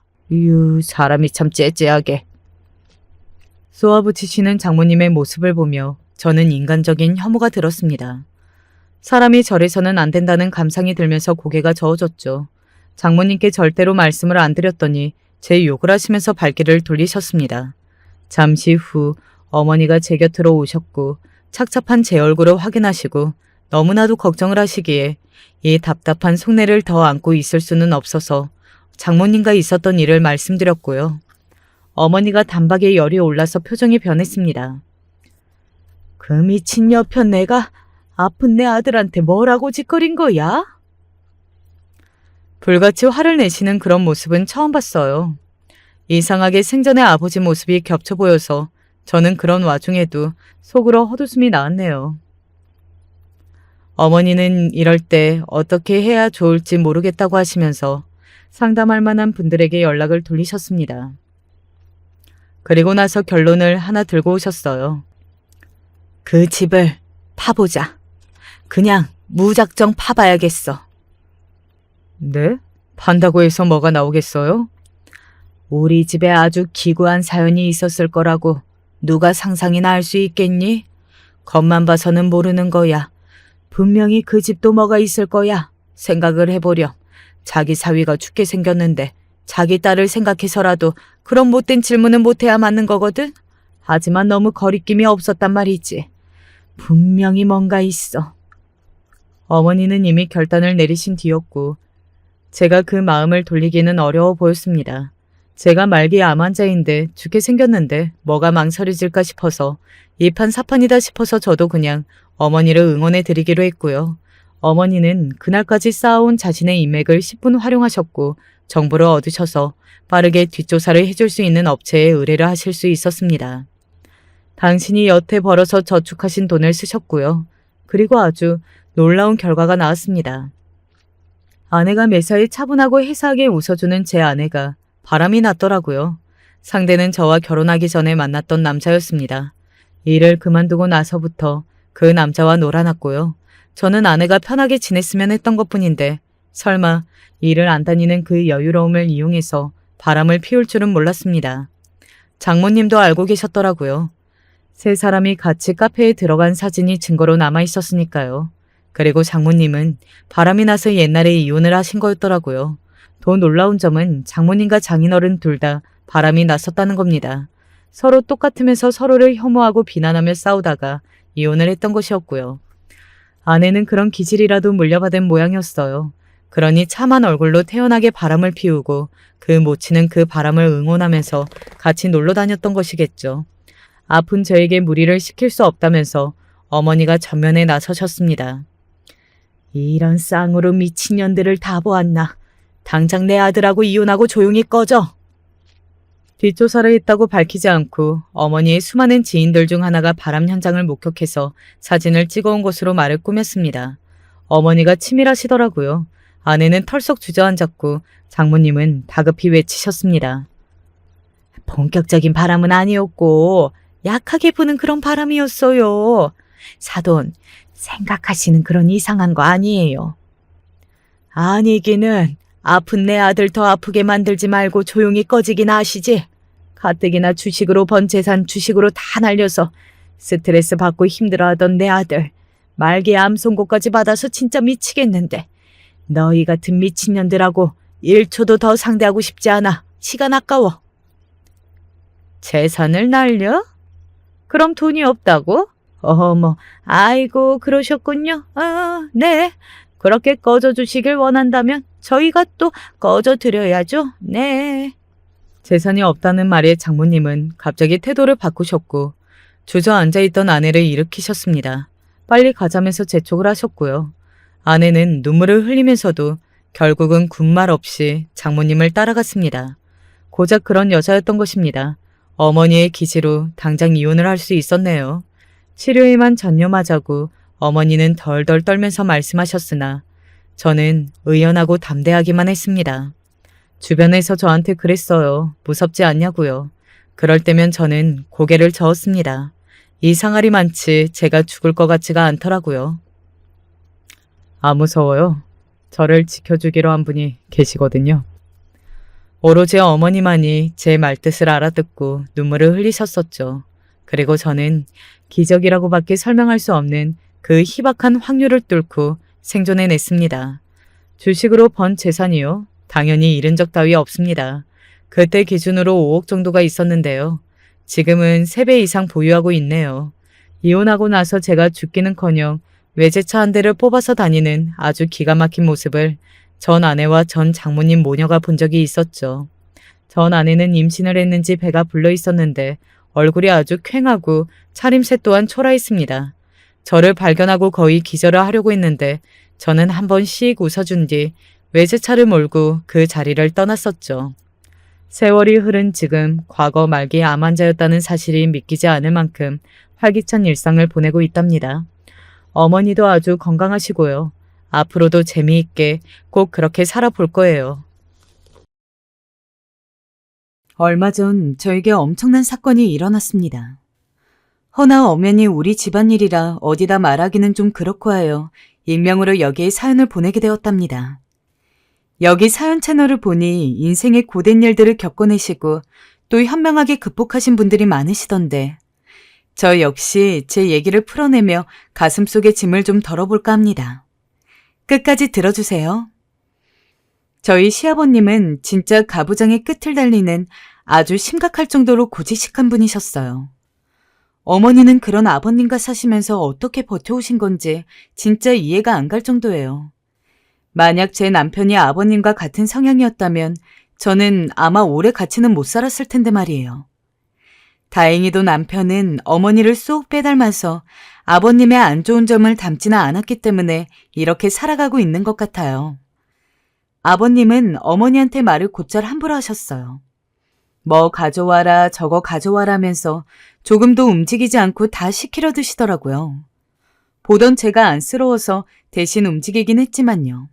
사람이 참 째째하게. 쏘아붙이시는 장모님의 모습을 보며 저는 인간적인 혐오가 들었습니다. 사람이 저래서는 안 된다는 감상이 들면서 고개가 저어졌죠. 장모님께 절대로 말씀을 안 드렸더니 제 욕을 하시면서 발길을 돌리셨습니다. 잠시 후 어머니가 제 곁으로 오셨고 착잡한 제 얼굴을 확인하시고 너무나도 걱정을 하시기에 이 답답한 속내를 더 안고 있을 수는 없어서 장모님과 있었던 일을 말씀드렸고요. 어머니가 단박에 열이 올라서 표정이 변했습니다. 그 미친 여편 내가 아픈 내 아들한테 뭐라고 짓거린 거야? 불같이 화를 내시는 그런 모습은 처음 봤어요. 이상하게 생전의 아버지 모습이 겹쳐 보여서 저는 그런 와중에도 속으로 헛웃음이 나왔네요. 어머니는 이럴 때 어떻게 해야 좋을지 모르겠다고 하시면서 상담할 만한 분들에게 연락을 돌리셨습니다. 그리고 나서 결론을 하나 들고 오셨어요. 그 집을 파보자. 그냥 무작정 파봐야겠어. 네? 판다고 해서 뭐가 나오겠어요? 우리 집에 아주 기구한 사연이 있었을 거라고 누가 상상이나 할 수 있겠니? 겉만 봐서는 모르는 거야. 분명히 그 집도 뭐가 있을 거야. 생각을 해보렴. 자기 사위가 죽게 생겼는데 자기 딸을 생각해서라도 그런 못된 질문은 못해야 맞는 거거든? 하지만 너무 거리낌이 없었단 말이지. 분명히 뭔가 있어. 어머니는 이미 결단을 내리신 뒤였고 제가 그 마음을 돌리기는 어려워 보였습니다. 제가 말기 암 환자인데 죽게 생겼는데 뭐가 망설여질까 싶어서 이판사판이다 싶어서 저도 그냥 어머니를 응원해 드리기로 했고요. 어머니는 그날까지 쌓아온 자신의 인맥을 10분 활용하셨고 정보를 얻으셔서 빠르게 뒷조사를 해줄 수 있는 업체에 의뢰를 하실 수 있었습니다. 당신이 여태 벌어서 저축하신 돈을 쓰셨고요. 그리고 아주 놀라운 결과가 나왔습니다. 아내가 매사에 차분하고 해사하게 웃어주는 제 아내가 바람이 났더라고요. 상대는 저와 결혼하기 전에 만났던 남자였습니다. 일을 그만두고 나서부터 그 남자와 놀아났고요. 저는 아내가 편하게 지냈으면 했던 것뿐인데 설마 일을 안 다니는 그 여유로움을 이용해서 바람을 피울 줄은 몰랐습니다. 장모님도 알고 계셨더라고요. 세 사람이 같이 카페에 들어간 사진이 증거로 남아 있었으니까요. 그리고 장모님은 바람이 나서 옛날에 이혼을 하신 거였더라고요. 더 놀라운 점은 장모님과 장인어른 둘 다 바람이 났었다는 겁니다. 서로 똑같으면서 서로를 혐오하고 비난하며 싸우다가 이혼을 했던 것이었고요. 아내는 그런 기질이라도 물려받은 모양이었어요. 그러니 참한 얼굴로 태연하게 바람을 피우고 그 모치는 그 바람을 응원하면서 같이 놀러 다녔던 것이겠죠. 아픈 저에게 무리를 시킬 수 없다면서 어머니가 전면에 나서셨습니다. 이런 쌍으로 미친년들을 다 보았나. 당장 내 아들하고 이혼하고 조용히 꺼져. 뒷조사를 했다고 밝히지 않고 어머니의 수많은 지인들 중 하나가 바람 현장을 목격해서 사진을 찍어온 것으로 말을 꾸몄습니다. 어머니가 치밀하시더라고요. 아내는 털썩 주저앉았고 장모님은 다급히 외치셨습니다. 본격적인 바람은 아니었고 약하게 부는 그런 바람이었어요. 사돈, 생각하시는 그런 이상한 거 아니에요. 아니기는 아픈 내 아들 더 아프게 만들지 말고 조용히 꺼지긴 하시지. 가뜩이나 주식으로 번 재산 주식으로 다 날려서 스트레스 받고 힘들어하던 내 아들 말기 암 선고까지 받아서 진짜 미치겠는데 너희 같은 미친년들하고 1초도 더 상대하고 싶지 않아. 시간 아까워. 재산을 날려? 그럼 돈이 없다고? 어머, 아이고 그러셨군요. 네. 그렇게 꺼져주시길 원한다면 저희가 또 꺼져드려야죠. 네. 재산이 없다는 말에 장모님은 갑자기 태도를 바꾸셨고 주저앉아있던 아내를 일으키셨습니다. 빨리 가자면서 재촉을 하셨고요. 아내는 눈물을 흘리면서도 결국은 군말 없이 장모님을 따라갔습니다. 고작 그런 여자였던 것입니다. 어머니의 기지로 당장 이혼을 할 수 있었네요. 치료에만 전념하자고 어머니는 덜덜 떨면서 말씀하셨으나 저는 의연하고 담대하기만 했습니다. 주변에서 저한테 그랬어요. 무섭지 않냐고요. 그럴 때면 저는 고개를 저었습니다. 이 상아리 많지 제가 죽을 것 같지가 않더라고요. 아 무서워요. 저를 지켜주기로 한 분이 계시거든요. 오로지 어머니만이 제 말뜻을 알아듣고 눈물을 흘리셨었죠. 그리고 저는 기적이라고밖에 설명할 수 없는 그 희박한 확률을 뚫고 생존해냈습니다. 주식으로 번 재산이요? 당연히 잃은 적 따위 없습니다. 그때 기준으로 5억 정도가 있었는데요. 지금은 3배 이상 보유하고 있네요. 이혼하고 나서 제가 죽기는커녕 외제차 한 대를 뽑아서 다니는 아주 기가 막힌 모습을 전 아내와 전 장모님 모녀가 본 적이 있었죠. 전 아내는 임신을 했는지 배가 불러 있었는데 얼굴이 아주 퀭하고 차림새 또한 초라했습니다. 저를 발견하고 거의 기절을 하려고 했는데 저는 한번 씩 웃어준 뒤 외제차를 몰고 그 자리를 떠났었죠. 세월이 흐른 지금 과거 말기 암 환자였다는 사실이 믿기지 않을 만큼 활기찬 일상을 보내고 있답니다. 어머니도 아주 건강하시고요. 앞으로도 재미있게 꼭 그렇게 살아볼 거예요. 얼마 전 저에게 엄청난 사건이 일어났습니다. 허나 엄연히 우리 집안일이라 어디다 말하기는 좀 그렇고 하여 익명으로 여기에 사연을 보내게 되었답니다. 여기 사연 채널을 보니 인생의 고된 일들을 겪어내시고 또 현명하게 극복하신 분들이 많으시던데 저 역시 제 얘기를 풀어내며 가슴속의 짐을 좀 덜어볼까 합니다. 끝까지 들어주세요. 저희 시아버님은 진짜 가부장의 끝을 달리는 아주 심각할 정도로 고지식한 분이셨어요. 어머니는 그런 아버님과 사시면서 어떻게 버텨오신 건지 진짜 이해가 안 갈 정도예요. 만약 제 남편이 아버님과 같은 성향이었다면 저는 아마 오래 같이는 못 살았을 텐데 말이에요. 다행히도 남편은 어머니를 쏙 빼닮아서 아버님의 안 좋은 점을 담지는 않았기 때문에 이렇게 살아가고 있는 것 같아요. 아버님은 어머니한테 말을 곧잘 함부로 하셨어요. 뭐 가져와라 저거 가져와라면서 조금도 움직이지 않고 다 시키려 드시더라고요. 보던 제가 안쓰러워서 대신 움직이긴 했지만요.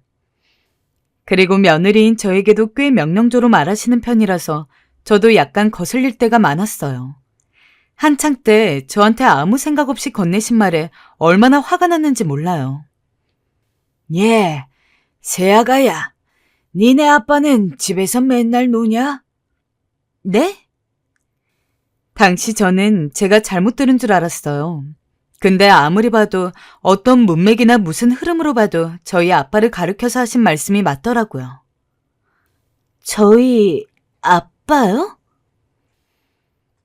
그리고 며느리인 저에게도 꽤 명령조로 말하시는 편이라서 저도 약간 거슬릴 때가 많았어요. 한창 때 저한테 아무 생각 없이 건네신 말에 얼마나 화가 났는지 몰라요. 예, 새아가야, 니네 아빠는 집에서 맨날 노냐? 네? 당시 저는 제가 잘못 들은 줄 알았어요. 근데 아무리 봐도 어떤 문맥이나 무슨 흐름으로 봐도 저희 아빠를 가리켜서 하신 말씀이 맞더라고요. 저희 아빠요?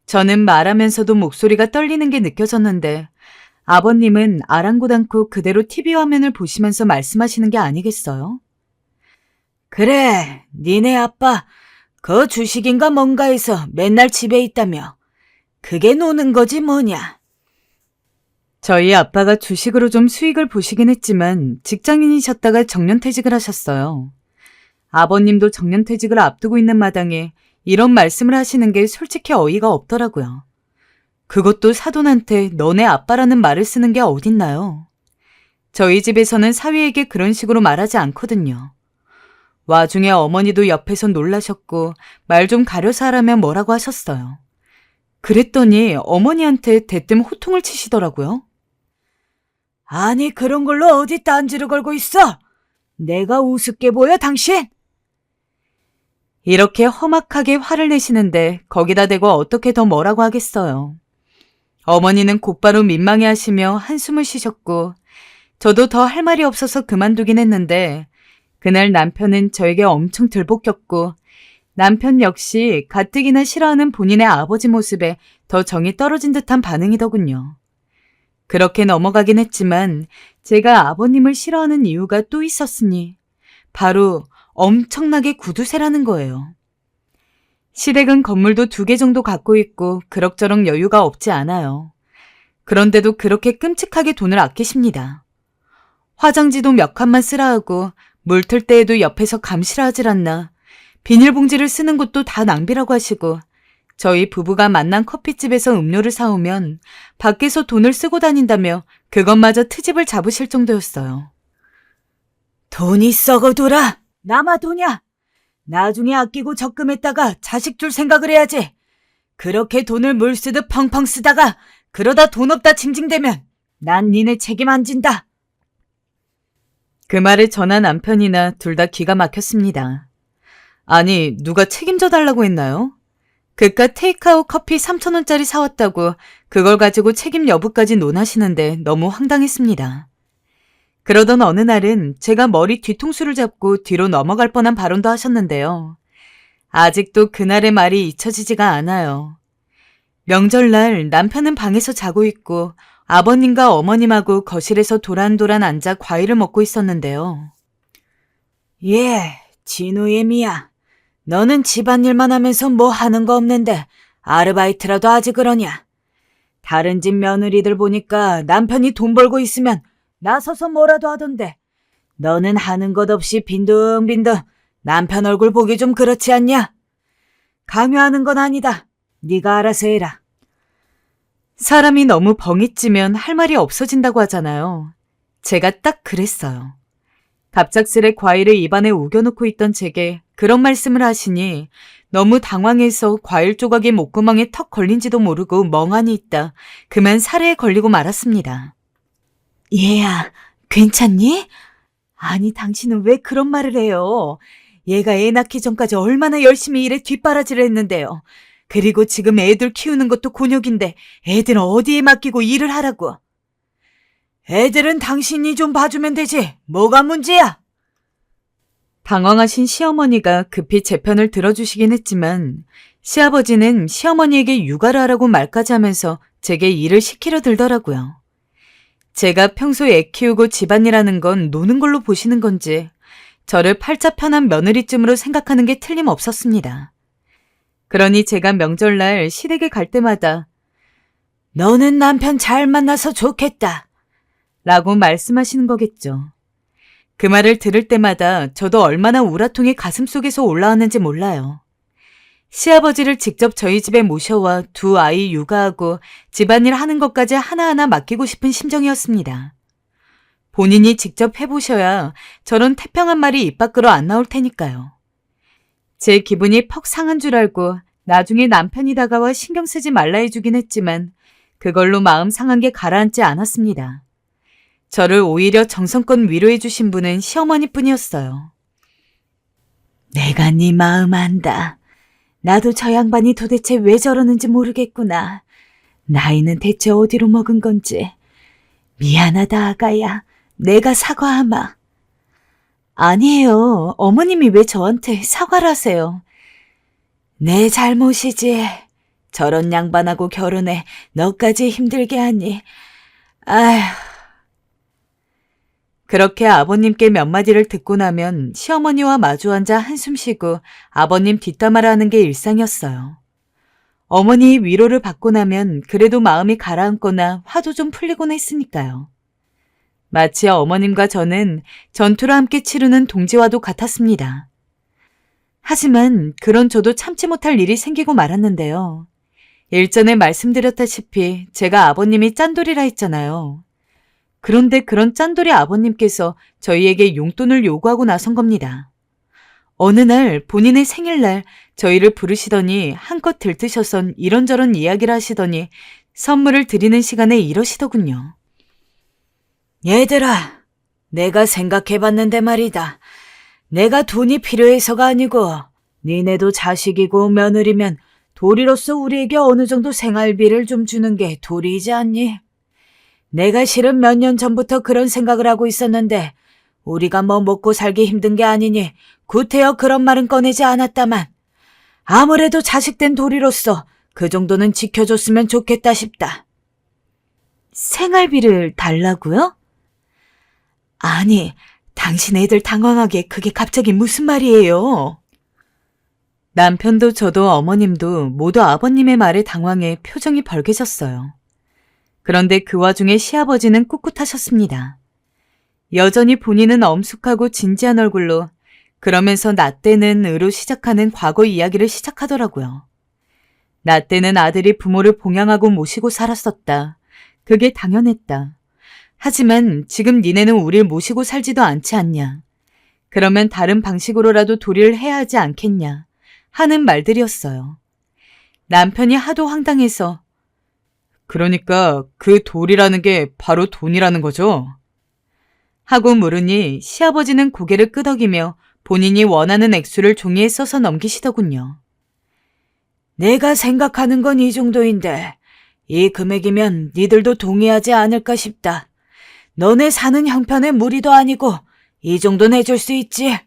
저는 말하면서도 목소리가 떨리는 게 느껴졌는데 아버님은 아랑곳 않고 그대로 TV 화면을 보시면서 말씀하시는 게 아니겠어요? 그래, 니네 아빠 그 주식인가 뭔가에서 맨날 집에 있다며. 그게 노는 거지 뭐냐. 저희 아빠가 주식으로 좀 수익을 보시긴 했지만 직장인이셨다가 정년퇴직을 하셨어요. 아버님도 정년퇴직을 앞두고 있는 마당에 이런 말씀을 하시는 게 솔직히 어이가 없더라고요. 그것도 사돈한테 너네 아빠라는 말을 쓰는 게 어딨나요? 저희 집에서는 사위에게 그런 식으로 말하지 않거든요. 와중에 어머니도 옆에서 놀라셨고 말 좀 가려서 하라면 뭐라고 하셨어요. 그랬더니 어머니한테 대뜸 호통을 치시더라고요. 아니 그런 걸로 어디 딴지를 걸고 있어? 내가 우습게 보여 당신? 이렇게 험악하게 화를 내시는데 거기다 대고 어떻게 더 뭐라고 하겠어요. 어머니는 곧바로 민망해하시며 한숨을 쉬셨고 저도 더 할 말이 없어서 그만두긴 했는데 그날 남편은 저에게 엄청 들볶였고 남편 역시 가뜩이나 싫어하는 본인의 아버지 모습에 더 정이 떨어진 듯한 반응이더군요. 그렇게 넘어가긴 했지만 제가 아버님을 싫어하는 이유가 또 있었으니 바로 엄청나게 구두쇠라는 거예요. 시댁은 건물도 2개 정도 갖고 있고 그럭저럭 여유가 없지 않아요. 그런데도 그렇게 끔찍하게 돈을 아끼십니다. 화장지도 몇 칸만 쓰라 하고 물 틀 때에도 옆에서 감시라 하질 않나 비닐봉지를 쓰는 것도 다 낭비라고 하시고 저희 부부가 만난 커피집에서 음료를 사오면 밖에서 돈을 쓰고 다닌다며 그것마저 트집을 잡으실 정도였어요. 돈이 썩어둬라. 남아도냐? 나중에 아끼고 적금했다가 자식 줄 생각을 해야지. 그렇게 돈을 물 쓰듯 펑펑 쓰다가 그러다 돈 없다 징징대면 난 니네 책임 안 진다. 그 말을 전한 남편이나 둘 다 기가 막혔습니다. 아니 누가 책임져 달라고 했나요? 그깟 테이크아웃 커피 3,000원짜리 사왔다고 그걸 가지고 책임 여부까지 논하시는데 너무 황당했습니다. 그러던 어느 날은 제가 머리 뒤통수를 잡고 뒤로 넘어갈 뻔한 발언도 하셨는데요. 아직도 그날의 말이 잊혀지지가 않아요. 명절날 남편은 방에서 자고 있고 아버님과 어머님하고 거실에서 도란도란 앉아 과일을 먹고 있었는데요. 예, 진우의 미야. 너는 집안일만 하면서 뭐 하는 거 없는데 아르바이트라도 하지 그러냐? 다른 집 며느리들 보니까 남편이 돈 벌고 있으면 나서서 뭐라도 하던데 너는 하는 것 없이 빈둥빈둥 남편 얼굴 보기 좀 그렇지 않냐? 강요하는 건 아니다. 네가 알아서 해라. 사람이 너무 벙이 찌면 할 말이 없어진다고 하잖아요. 제가 딱 그랬어요. 갑작스레 과일을 입안에 우겨놓고 있던 제게 그런 말씀을 하시니 너무 당황해서 과일 조각이 목구멍에 턱 걸린지도 모르고 멍하니 있다 그만 살해에 걸리고 말았습니다. 얘야, 괜찮니? 아니, 당신은 왜 그런 말을 해요? 얘가 애 낳기 전까지 얼마나 열심히 일에 뒷바라지를 했는데요. 그리고 지금 애들 키우는 것도 곤욕인데 애들은 어디에 맡기고 일을 하라고. 애들은 당신이 좀 봐주면 되지. 뭐가 문제야? 당황하신 시어머니가 급히 제 편을 들어주시긴 했지만 시아버지는 시어머니에게 육아를 하라고 말까지 하면서 제게 일을 시키려 들더라고요. 제가 평소 애 키우고 집안일하는 건 노는 걸로 보시는 건지 저를 팔자 편한 며느리쯤으로 생각하는 게 틀림없었습니다. 그러니 제가 명절날 시댁에 갈 때마다 너는 남편 잘 만나서 좋겠다 라고 말씀하시는 거겠죠. 그 말을 들을 때마다 저도 얼마나 우라통이 가슴속에서 올라왔는지 몰라요. 시아버지를 직접 저희 집에 모셔와 두 아이 육아하고 집안일 하는 것까지 하나하나 맡기고 싶은 심정이었습니다. 본인이 직접 해보셔야 저런 태평한 말이 입 밖으로 안 나올 테니까요. 제 기분이 퍽 상한 줄 알고 나중에 남편이 다가와 신경 쓰지 말라 해주긴 했지만 그걸로 마음 상한 게 가라앉지 않았습니다. 저를 오히려 정성껏 위로해 주신 분은 시어머니뿐이었어요. 내가 네 마음 안다. 나도 저 양반이 도대체 왜 저러는지 모르겠구나. 나이는 대체 어디로 먹은 건지. 미안하다 아가야. 내가 사과하마. 아니에요. 어머님이 왜 저한테 사과를 하세요. 내 잘못이지. 저런 양반하고 결혼해 너까지 힘들게 하니. 아휴. 그렇게 아버님께 몇 마디를 듣고 나면 시어머니와 마주 앉아 한숨 쉬고 아버님 뒷담화를 하는 게 일상이었어요. 어머니 위로를 받고 나면 그래도 마음이 가라앉거나 화도 좀 풀리곤 했으니까요. 마치 어머님과 저는 전투를 함께 치르는 동지와도 같았습니다. 하지만 그런 저도 참지 못할 일이 생기고 말았는데요. 일전에 말씀드렸다시피 제가 아버님이 짠돌이라 했잖아요. 그런데 그런 짠돌이 아버님께서 저희에게 용돈을 요구하고 나선 겁니다. 어느 날 본인의 생일날 저희를 부르시더니 한껏 들뜨셔선 이런저런 이야기를 하시더니 선물을 드리는 시간에 이러시더군요. 얘들아, 내가 생각해봤는데 말이다. 내가 돈이 필요해서가 아니고 니네도 자식이고 며느리면 도리로서 우리에게 어느 정도 생활비를 좀 주는 게 도리이지 않니? 내가 실은 몇 년 전부터 그런 생각을 하고 있었는데 우리가 뭐 먹고 살기 힘든 게 아니니 구태여 그런 말은 꺼내지 않았다만 아무래도 자식된 도리로서 그 정도는 지켜줬으면 좋겠다 싶다. 생활비를 달라고요? 아니, 당신 애들 당황하게 그게 갑자기 무슨 말이에요? 남편도 저도 어머님도 모두 아버님의 말에 당황해 표정이 벌개졌어요. 그런데 그 와중에 시아버지는 꿋꿋하셨습니다. 여전히 본인은 엄숙하고 진지한 얼굴로 그러면서 나 때는 으로 시작하는 과거 이야기를 시작하더라고요. 나 때는 아들이 부모를 봉양하고 모시고 살았었다. 그게 당연했다. 하지만 지금 니네는 우릴 모시고 살지도 않지 않냐. 그러면 다른 방식으로라도 도리를 해야 하지 않겠냐 하는 말들이었어요. 남편이 하도 황당해서 그러니까 그 도리라는 게 바로 돈이라는 거죠? 하고 물으니 시아버지는 고개를 끄덕이며 본인이 원하는 액수를 종이에 써서 넘기시더군요. 내가 생각하는 건 이 정도인데 이 금액이면 니들도 동의하지 않을까 싶다. 너네 사는 형편의 무리도 아니고 이 정도는 해줄 수 있지.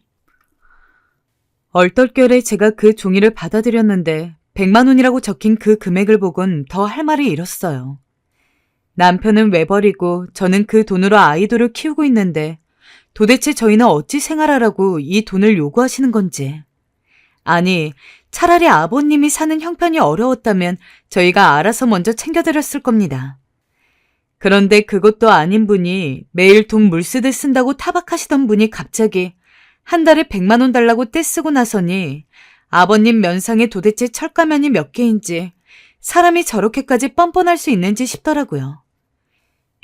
얼떨결에 제가 그 종이를 받아들였는데 100만 원이라고 적힌 그 금액을 보곤 더 할 말을 잃었어요. 남편은 외벌이고 저는 그 돈으로 아이들을 키우고 있는데 도대체 저희는 어찌 생활하라고 이 돈을 요구하시는 건지. 아니, 차라리 아버님이 사는 형편이 어려웠다면 저희가 알아서 먼저 챙겨드렸을 겁니다. 그런데 그것도 아닌 분이 매일 돈 물쓰듯 쓴다고 타박하시던 분이 갑자기 한 달에 100만 원 달라고 떼쓰고 나서니 아버님 면상에 도대체 철가면이 몇 개인지 사람이 저렇게까지 뻔뻔할 수 있는지 싶더라고요.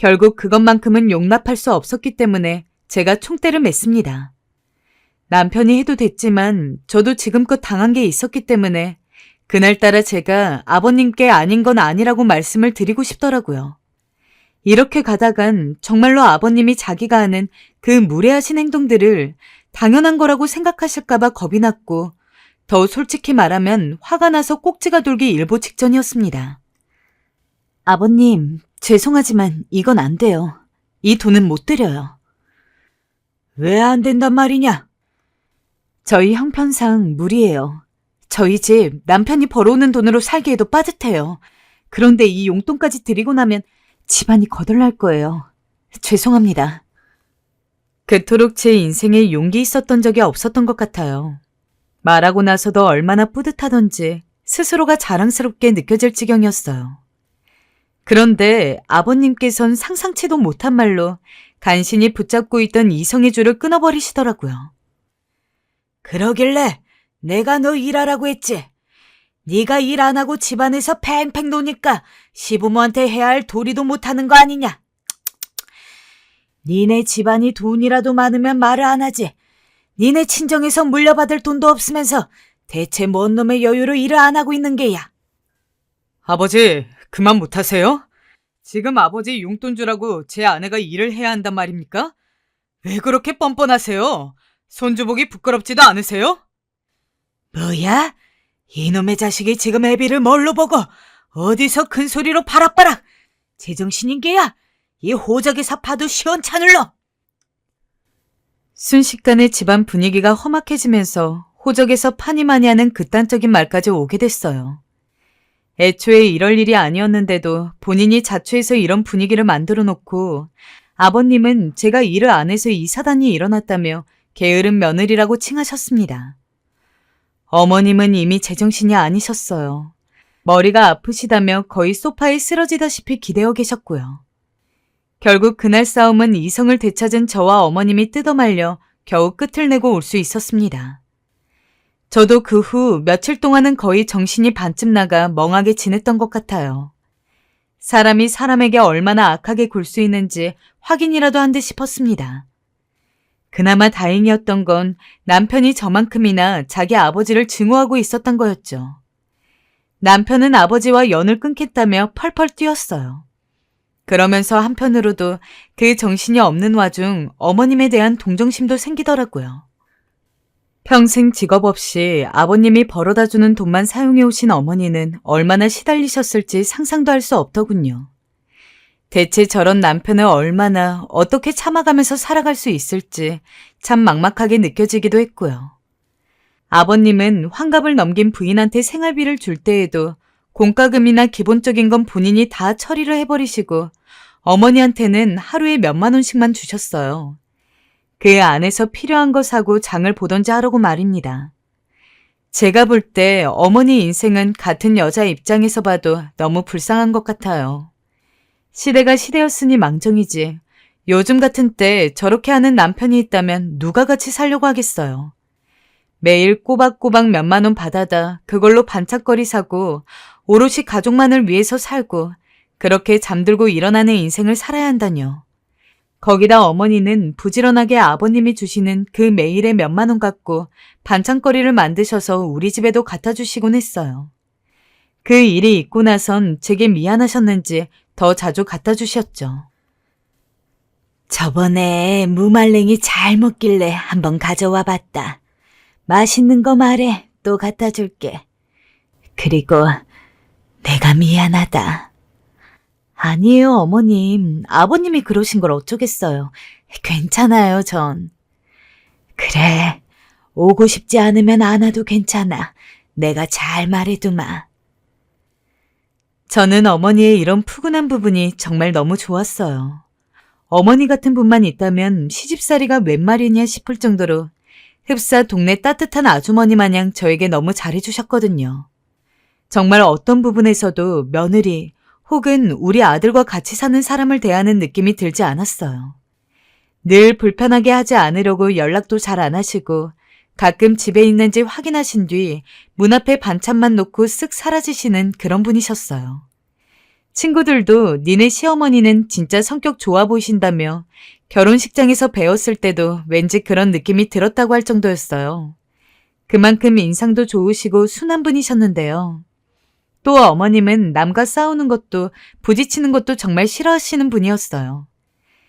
결국 그것만큼은 용납할 수 없었기 때문에 제가 총대를 맸습니다. 남편이 해도 됐지만 저도 지금껏 당한 게 있었기 때문에 그날따라 제가 아버님께 아닌 건 아니라고 말씀을 드리고 싶더라고요. 이렇게 가다간 정말로 아버님이 자기가 하는 그 무례하신 행동들을 당연한 거라고 생각하실까봐 겁이 났고 더 솔직히 말하면 화가 나서 꼭지가 돌기 일보 직전이었습니다. 아버님, 죄송하지만 이건 안 돼요. 이 돈은 못 드려요. 왜 안 된단 말이냐? 저희 형편상 무리예요. 저희 집 남편이 벌어오는 돈으로 살기에도 빠듯해요. 그런데 이 용돈까지 드리고 나면 집안이 거덜날 거예요. 죄송합니다. 그토록 제 인생에 용기 있었던 적이 없었던 것 같아요. 말하고 나서도 얼마나 뿌듯하던지 스스로가 자랑스럽게 느껴질 지경이었어요. 그런데 아버님께선 상상치도 못한 말로 간신히 붙잡고 있던 이성의 줄을 끊어버리시더라고요. 그러길래 내가 너 일하라고 했지. 네가 일 안 하고 집안에서 팽팽 노니까 시부모한테 해야 할 도리도 못하는 거 아니냐. 니네 집안이 돈이라도 많으면 말을 안 하지. 니네 친정에서 물려받을 돈도 없으면서 대체 뭔 놈의 여유로 일을 안 하고 있는 게야. 아버지, 그만 못하세요? 지금 아버지 용돈 주라고 제 아내가 일을 해야 한단 말입니까? 왜 그렇게 뻔뻔하세요? 손주복이 부끄럽지도 않으세요? 뭐야? 이놈의 자식이 지금 애비를 뭘로 보고 어디서 큰 소리로 바락바락. 제정신인 게야? 이 호적에서 파도 시원찮을러. 순식간에 집안 분위기가 험악해지면서 호적에서 파니마니 하는 그딴적인 말까지 오게 됐어요. 애초에 이럴 일이 아니었는데도 본인이 자초해서 이런 분위기를 만들어 놓고 아버님은 제가 일을 안 해서 이 사단이 일어났다며 게으른 며느리라고 칭하셨습니다. 어머님은 이미 제정신이 아니셨어요. 머리가 아프시다며 거의 소파에 쓰러지다시피 기대어 계셨고요. 결국 그날 싸움은 이성을 되찾은 저와 어머님이 뜯어말려 겨우 끝을 내고 올 수 있었습니다. 저도 그 후 며칠 동안은 거의 정신이 반쯤 나가 멍하게 지냈던 것 같아요. 사람이 사람에게 얼마나 악하게 굴 수 있는지 확인이라도 한 듯 싶었습니다. 그나마 다행이었던 건 남편이 저만큼이나 자기 아버지를 증오하고 있었던 거였죠. 남편은 아버지와 연을 끊겠다며 펄펄 뛰었어요. 그러면서 한편으로도 그 정신이 없는 와중 어머님에 대한 동정심도 생기더라고요. 평생 직업 없이 아버님이 벌어다주는 돈만 사용해오신 어머니는 얼마나 시달리셨을지 상상도 할 수 없더군요. 대체 저런 남편을 얼마나 어떻게 참아가면서 살아갈 수 있을지 참 막막하게 느껴지기도 했고요. 아버님은 환갑을 넘긴 부인한테 생활비를 줄 때에도 공과금이나 기본적인 건 본인이 다 처리를 해버리시고 어머니한테는 하루에 몇만 원씩만 주셨어요. 그 안에서 필요한 거 사고 장을 보던지 하려고 말입니다. 제가 볼 때 어머니 인생은 같은 여자 입장에서 봐도 너무 불쌍한 것 같아요. 시대가 시대였으니 망정이지. 요즘 같은 때 저렇게 하는 남편이 있다면 누가 같이 살려고 하겠어요. 매일 꼬박꼬박 몇만 원 받아다 그걸로 반짝거리 사고 오롯이 가족만을 위해서 살고 그렇게 잠들고 일어나는 인생을 살아야 한다뇨. 거기다 어머니는 부지런하게 아버님이 주시는 그 매일의 몇만 원 갖고 반찬거리를 만드셔서 우리 집에도 갖다 주시곤 했어요. 그 일이 있고 나선 제게 미안하셨는지 더 자주 갖다 주셨죠. 저번에 무말랭이 잘 먹길래 한번 가져와 봤다. 맛있는 거 말해. 또 갖다 줄게. 그리고 내가 미안하다. 아니에요, 어머님. 아버님이 그러신 걸 어쩌겠어요. 괜찮아요, 전. 그래. 오고 싶지 않으면 안 와도 괜찮아. 내가 잘 말해두마. 저는 어머니의 이런 푸근한 부분이 정말 너무 좋았어요. 어머니 같은 분만 있다면 시집살이가 웬 말이냐 싶을 정도로 흡사 동네 따뜻한 아주머니 마냥 저에게 너무 잘해주셨거든요. 정말 어떤 부분에서도 며느리 혹은 우리 아들과 같이 사는 사람을 대하는 느낌이 들지 않았어요. 늘 불편하게 하지 않으려고 연락도 잘 안 하시고 가끔 집에 있는지 확인하신 뒤 문 앞에 반찬만 놓고 쓱 사라지시는 그런 분이셨어요. 친구들도 니네 시어머니는 진짜 성격 좋아 보이신다며 결혼식장에서 배웠을 때도 왠지 그런 느낌이 들었다고 할 정도였어요. 그만큼 인상도 좋으시고 순한 분이셨는데요. 또 어머님은 남과 싸우는 것도 부딪히는 것도 정말 싫어하시는 분이었어요.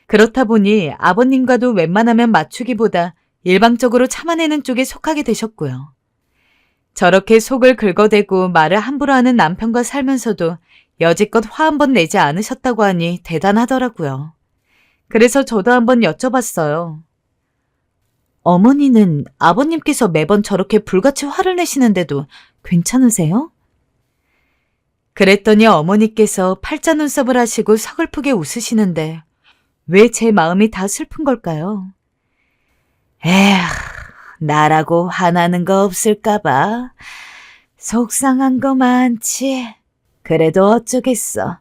그렇다 보니 아버님과도 웬만하면 맞추기보다 일방적으로 참아내는 쪽에 속하게 되셨고요. 저렇게 속을 긁어대고 말을 함부로 하는 남편과 살면서도 여지껏 화 한 번 내지 않으셨다고 하니 대단하더라고요. 그래서 저도 한번 여쭤봤어요. 어머니는 아버님께서 매번 저렇게 불같이 화를 내시는데도 괜찮으세요? 그랬더니 어머니께서 팔자 눈썹을 하시고 서글프게 웃으시는데 왜 제 마음이 다 슬픈 걸까요? 에휴, 나라고 화나는 거 없을까봐. 속상한 거 많지. 그래도 어쩌겠어.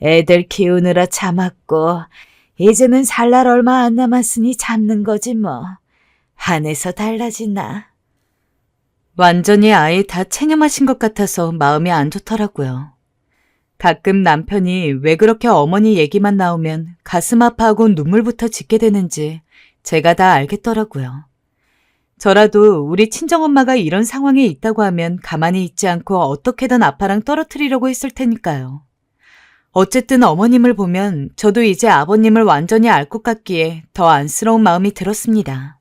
애들 키우느라 참았고 이제는 살 날 얼마 안 남았으니 참는 거지 뭐. 한해서 달라지나. 완전히 아예 다 체념하신 것 같아서 마음이 안 좋더라고요. 가끔 남편이 왜 그렇게 어머니 얘기만 나오면 가슴 아파하고 눈물부터 짓게 되는지 제가 다 알겠더라고요. 저라도 우리 친정엄마가 이런 상황에 있다고 하면 가만히 있지 않고 어떻게든 아빠랑 떨어뜨리려고 했을 테니까요. 어쨌든 어머님을 보면 저도 이제 아버님을 완전히 알 것 같기에 더 안쓰러운 마음이 들었습니다.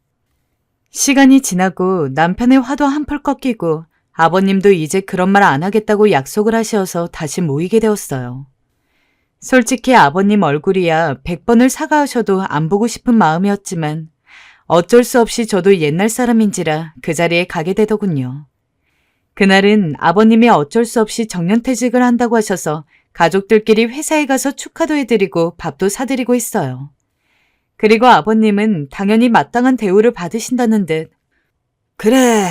시간이 지나고 남편의 화도 한풀 꺾이고 아버님도 이제 그런 말 안 하겠다고 약속을 하셔서 다시 모이게 되었어요. 솔직히 아버님 얼굴이야 100번을 사과하셔도 안 보고 싶은 마음이었지만 어쩔 수 없이 저도 옛날 사람인지라 그 자리에 가게 되더군요. 그날은 아버님이 어쩔 수 없이 정년퇴직을 한다고 하셔서 가족들끼리 회사에 가서 축하도 해드리고 밥도 사드리고 했어요. 그리고 아버님은 당연히 마땅한 대우를 받으신다는 듯 그래,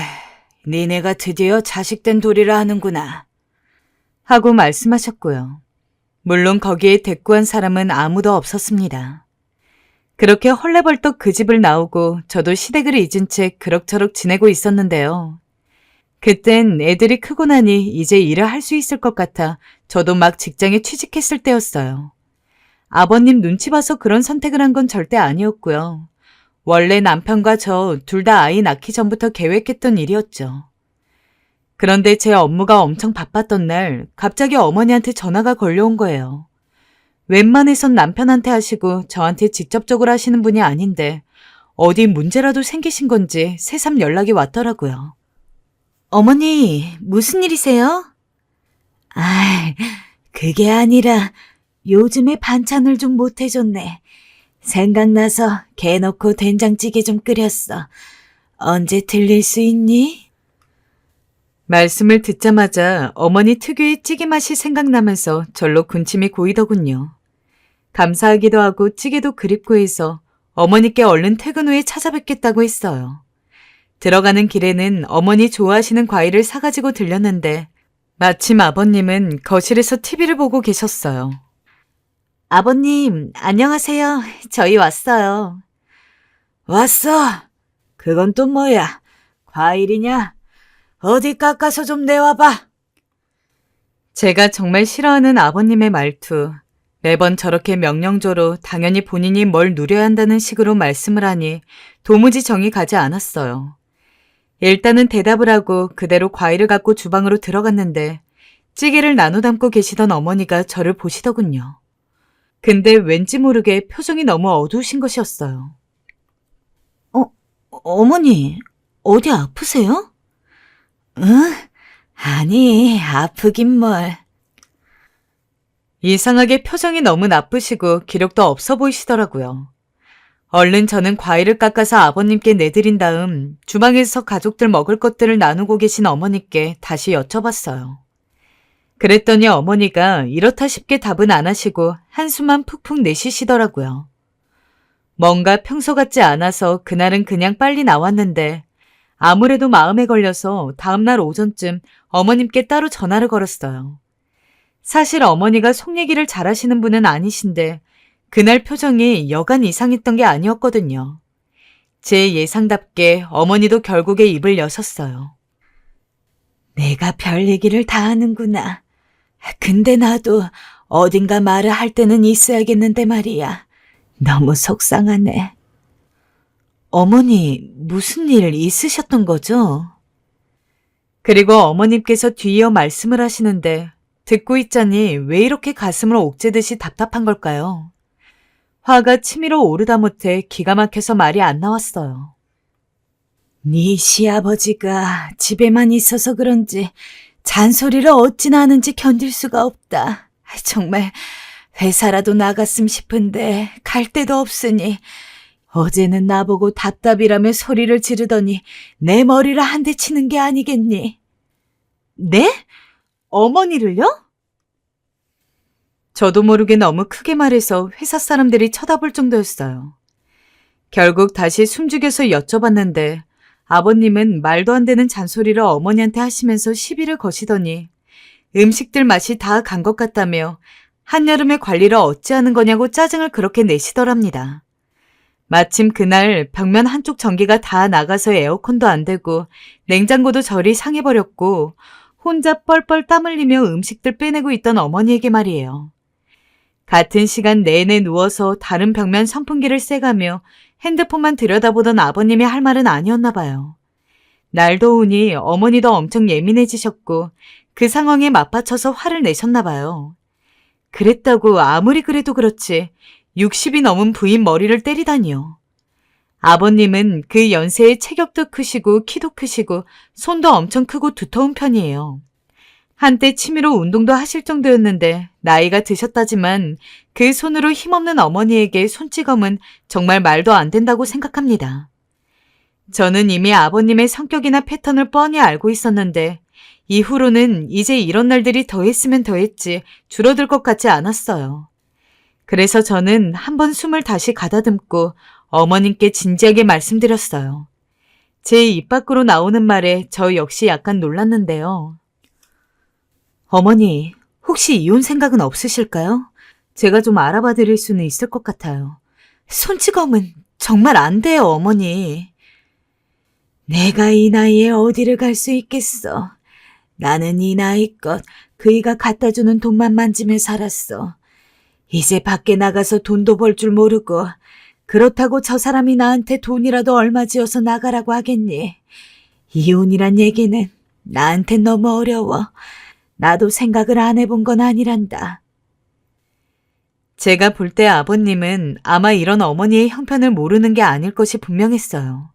니네가 드디어 자식된 도리를 하는구나 하고 말씀하셨고요. 물론 거기에 대꾸한 사람은 아무도 없었습니다. 그렇게 헐레벌떡 그 집을 나오고 저도 시댁을 잊은 채 그럭저럭 지내고 있었는데요. 그땐 애들이 크고 나니 이제 일을 할 수 있을 것 같아 저도 막 직장에 취직했을 때였어요. 아버님 눈치 봐서 그런 선택을 한 건 절대 아니었고요. 원래 남편과 저 둘 다 아이 낳기 전부터 계획했던 일이었죠. 그런데 제 업무가 엄청 바빴던 날 갑자기 어머니한테 전화가 걸려온 거예요. 웬만해선 남편한테 하시고 저한테 직접적으로 하시는 분이 아닌데 어디 문제라도 생기신 건지 새삼 연락이 왔더라고요. 어머니, 무슨 일이세요? 그게 아니라 요즘에 반찬을 좀 못 해줬네. 생각나서 게 넣고 된장찌개 좀 끓였어. 언제 들릴 수 있니? 말씀을 듣자마자 어머니 특유의 찌개 맛이 생각나면서 절로 군침이 고이더군요. 감사하기도 하고 찌개도 그립고 해서 어머니께 얼른 퇴근 후에 찾아뵙겠다고 했어요. 들어가는 길에는 어머니 좋아하시는 과일을 사가지고 들렸는데 마침 아버님은 거실에서 TV를 보고 계셨어요. 아버님, 안녕하세요. 저희 왔어요. 왔어? 그건 또 뭐야? 과일이냐? 어디 깎아서 좀 내와봐. 제가 정말 싫어하는 아버님의 말투. 매번 저렇게 명령조로 당연히 본인이 뭘 누려야 한다는 식으로 말씀을 하니 도무지 정이 가지 않았어요. 일단은 대답을 하고 그대로 과일을 갖고 주방으로 들어갔는데 찌개를 나눠 담고 계시던 어머니가 저를 보시더군요. 근데 왠지 모르게 표정이 너무 어두우신 것이었어요. 어머니, 어디 아프세요? 응? 아니, 아프긴 뭘. 이상하게 표정이 너무 나쁘시고 기력도 없어 보이시더라고요. 얼른 저는 과일을 깎아서 아버님께 내드린 다음 주방에서 가족들 먹을 것들을 나누고 계신 어머니께 다시 여쭤봤어요. 그랬더니 어머니가 이렇다 싶게 답은 안 하시고 한숨만 푹푹 내쉬시더라고요. 뭔가 평소 같지 않아서 그날은 그냥 빨리 나왔는데 아무래도 마음에 걸려서 다음날 오전쯤 어머님께 따로 전화를 걸었어요. 사실 어머니가 속 얘기를 잘하시는 분은 아니신데 그날 표정이 여간 이상했던 게 아니었거든요. 제 예상답게 어머니도 결국에 입을 여셨어요. 내가 별 얘기를 다 하는구나. 근데 나도 어딘가 말을 할 때는 있어야겠는데 말이야. 너무 속상하네. 어머니, 무슨 일 있으셨던 거죠? 그리고 어머님께서 뒤이어 말씀을 하시는데 듣고 있자니 왜 이렇게 가슴을 옥죄듯이 답답한 걸까요? 화가 치밀어 오르다 못해 기가 막혀서 말이 안 나왔어요. 네 시아버지가 집에만 있어서 그런지 잔소리를 어찌나 하는지 견딜 수가 없다. 정말 회사라도 나갔음 싶은데 갈 데도 없으니 어제는 나보고 답답이라며 소리를 지르더니 내 머리를 한 대 치는 게 아니겠니? 네? 어머니를요? 저도 모르게 너무 크게 말해서 회사 사람들이 쳐다볼 정도였어요. 결국 다시 숨죽여서 여쭤봤는데 아버님은 말도 안 되는 잔소리를 어머니한테 하시면서 시비를 거시더니 음식들 맛이 다 간 것 같다며 한여름의 관리를 어찌하는 거냐고 짜증을 그렇게 내시더랍니다. 마침 그날 벽면 한쪽 전기가 다 나가서 에어컨도 안 되고 냉장고도 저리 상해버렸고 혼자 뻘뻘 땀 흘리며 음식들 빼내고 있던 어머니에게 말이에요. 같은 시간 내내 누워서 다른 벽면 선풍기를 쐬가며 핸드폰만 들여다보던 아버님이 할 말은 아니었나 봐요. 날 더우니 어머니도 엄청 예민해지셨고 그 상황에 맞받쳐서 화를 내셨나 봐요. 그랬다고 아무리 그래도 그렇지 60이 넘은 부인 머리를 때리다니요. 아버님은 그 연세에 체격도 크시고 키도 크시고 손도 엄청 크고 두터운 편이에요. 한때 취미로 운동도 하실 정도였는데 나이가 드셨다지만 그 손으로 힘없는 어머니에게 손찌검은 정말 말도 안 된다고 생각합니다. 저는 이미 아버님의 성격이나 패턴을 뻔히 알고 있었는데 이후로는 이제 이런 날들이 더했으면 더했지 줄어들 것 같지 않았어요. 그래서 저는 한번 숨을 다시 가다듬고 어머님께 진지하게 말씀드렸어요. 제 입 밖으로 나오는 말에 저 역시 약간 놀랐는데요. 어머니, 혹시 이혼 생각은 없으실까요? 제가 좀 알아봐 드릴 수는 있을 것 같아요. 손찌검은 정말 안 돼요, 어머니. 내가 이 나이에 어디를 갈 수 있겠어. 나는 이 나이껏 그이가 갖다 주는 돈만 만지며 살았어. 이제 밖에 나가서 돈도 벌 줄 모르고 그렇다고 저 사람이 나한테 돈이라도 얼마 지어서 나가라고 하겠니? 이혼이란 얘기는 나한텐 너무 어려워. 나도 생각을 안 해본 건 아니란다. 제가 볼 때 아버님은 아마 이런 어머니의 형편을 모르는 게 아닐 것이 분명했어요.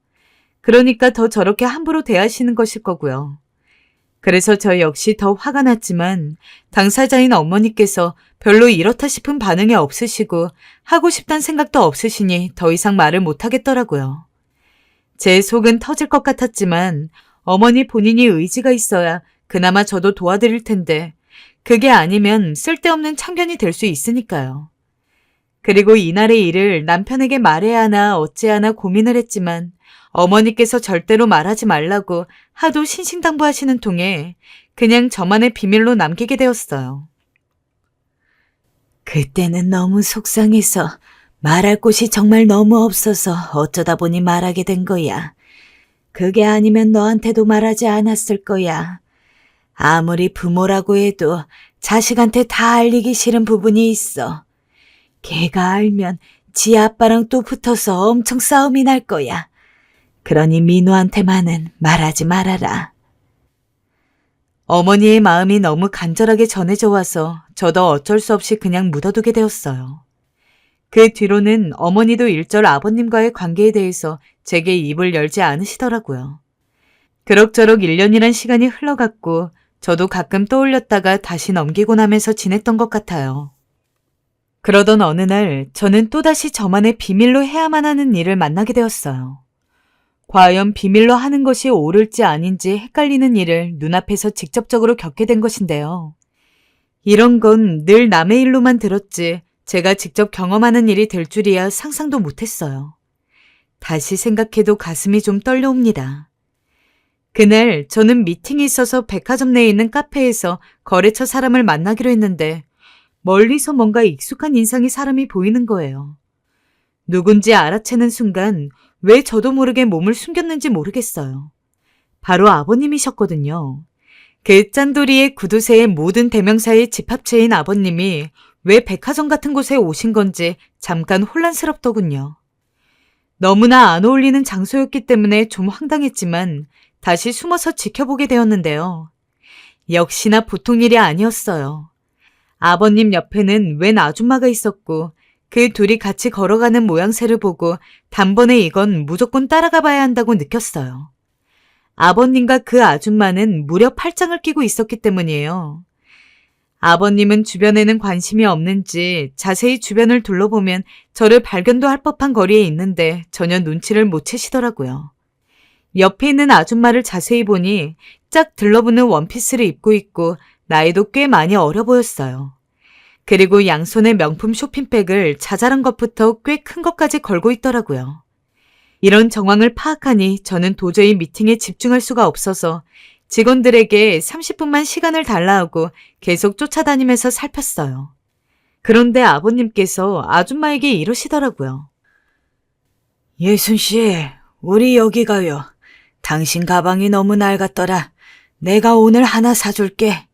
그러니까 더 저렇게 함부로 대하시는 것일 거고요. 그래서 저 역시 더 화가 났지만 당사자인 어머니께서 별로 이렇다 싶은 반응이 없으시고 하고 싶단 생각도 없으시니 더 이상 말을 못하겠더라고요. 제 속은 터질 것 같았지만 어머니 본인이 의지가 있어야 그나마 저도 도와드릴 텐데 그게 아니면 쓸데없는 참견이 될 수 있으니까요. 그리고 이날의 일을 남편에게 말해야 하나 어찌하나 고민을 했지만 어머니께서 절대로 말하지 말라고 하도 신신당부하시는 통에 그냥 저만의 비밀로 남기게 되었어요. 그때는 너무 속상해서 말할 곳이 정말 너무 없어서 어쩌다 보니 말하게 된 거야. 그게 아니면 너한테도 말하지 않았을 거야. 아무리 부모라고 해도 자식한테 다 알리기 싫은 부분이 있어. 걔가 알면 지 아빠랑 또 붙어서 엄청 싸움이 날 거야. 그러니 민우한테만은 말하지 말아라. 어머니의 마음이 너무 간절하게 전해져 와서 저도 어쩔 수 없이 그냥 묻어두게 되었어요. 그 뒤로는 어머니도 일절 아버님과의 관계에 대해서 제게 입을 열지 않으시더라고요. 그럭저럭 1년이란 시간이 흘러갔고 저도 가끔 떠올렸다가 다시 넘기고 나면서 지냈던 것 같아요. 그러던 어느 날 저는 또다시 저만의 비밀로 해야만 하는 일을 만나게 되었어요. 과연 비밀로 하는 것이 옳을지 아닌지 헷갈리는 일을 눈앞에서 직접적으로 겪게 된 것인데요. 이런 건 늘 남의 일로만 들었지 제가 직접 경험하는 일이 될 줄이야 상상도 못했어요. 다시 생각해도 가슴이 좀 떨려옵니다. 그날 저는 미팅이 있어서 백화점 내에 있는 카페에서 거래처 사람을 만나기로 했는데 멀리서 뭔가 익숙한 인상의 사람이 보이는 거예요. 누군지 알아채는 순간 왜 저도 모르게 몸을 숨겼는지 모르겠어요. 바로 아버님이셨거든요. 그 짠돌이의 구두쇠의 모든 대명사의 집합체인 아버님이 왜 백화점 같은 곳에 오신 건지 잠깐 혼란스럽더군요. 너무나 안 어울리는 장소였기 때문에 좀 황당했지만 다시 숨어서 지켜보게 되었는데요. 역시나 보통 일이 아니었어요. 아버님 옆에는 웬 아줌마가 있었고 그 둘이 같이 걸어가는 모양새를 보고 단번에 이건 무조건 따라가 봐야 한다고 느꼈어요. 아버님과 그 아줌마는 무려 팔짱을 끼고 있었기 때문이에요. 아버님은 주변에는 관심이 없는지 자세히 주변을 둘러보면 저를 발견도 할 법한 거리에 있는데 전혀 눈치를 못 채시더라고요. 옆에 있는 아줌마를 자세히 보니 짝 들러붙는 원피스를 입고 있고 나이도 꽤 많이 어려 보였어요. 그리고 양손에 명품 쇼핑백을 자잘한 것부터 꽤 큰 것까지 걸고 있더라고요. 이런 정황을 파악하니 저는 도저히 미팅에 집중할 수가 없어서 직원들에게 30분만 시간을 달라 하고 계속 쫓아다니면서 살폈어요. 그런데 아버님께서 아줌마에게 이러시더라고요. 예순 씨, 우리 여기 가요. 당신 가방이 너무 낡았더라. 내가 오늘 하나 사줄게.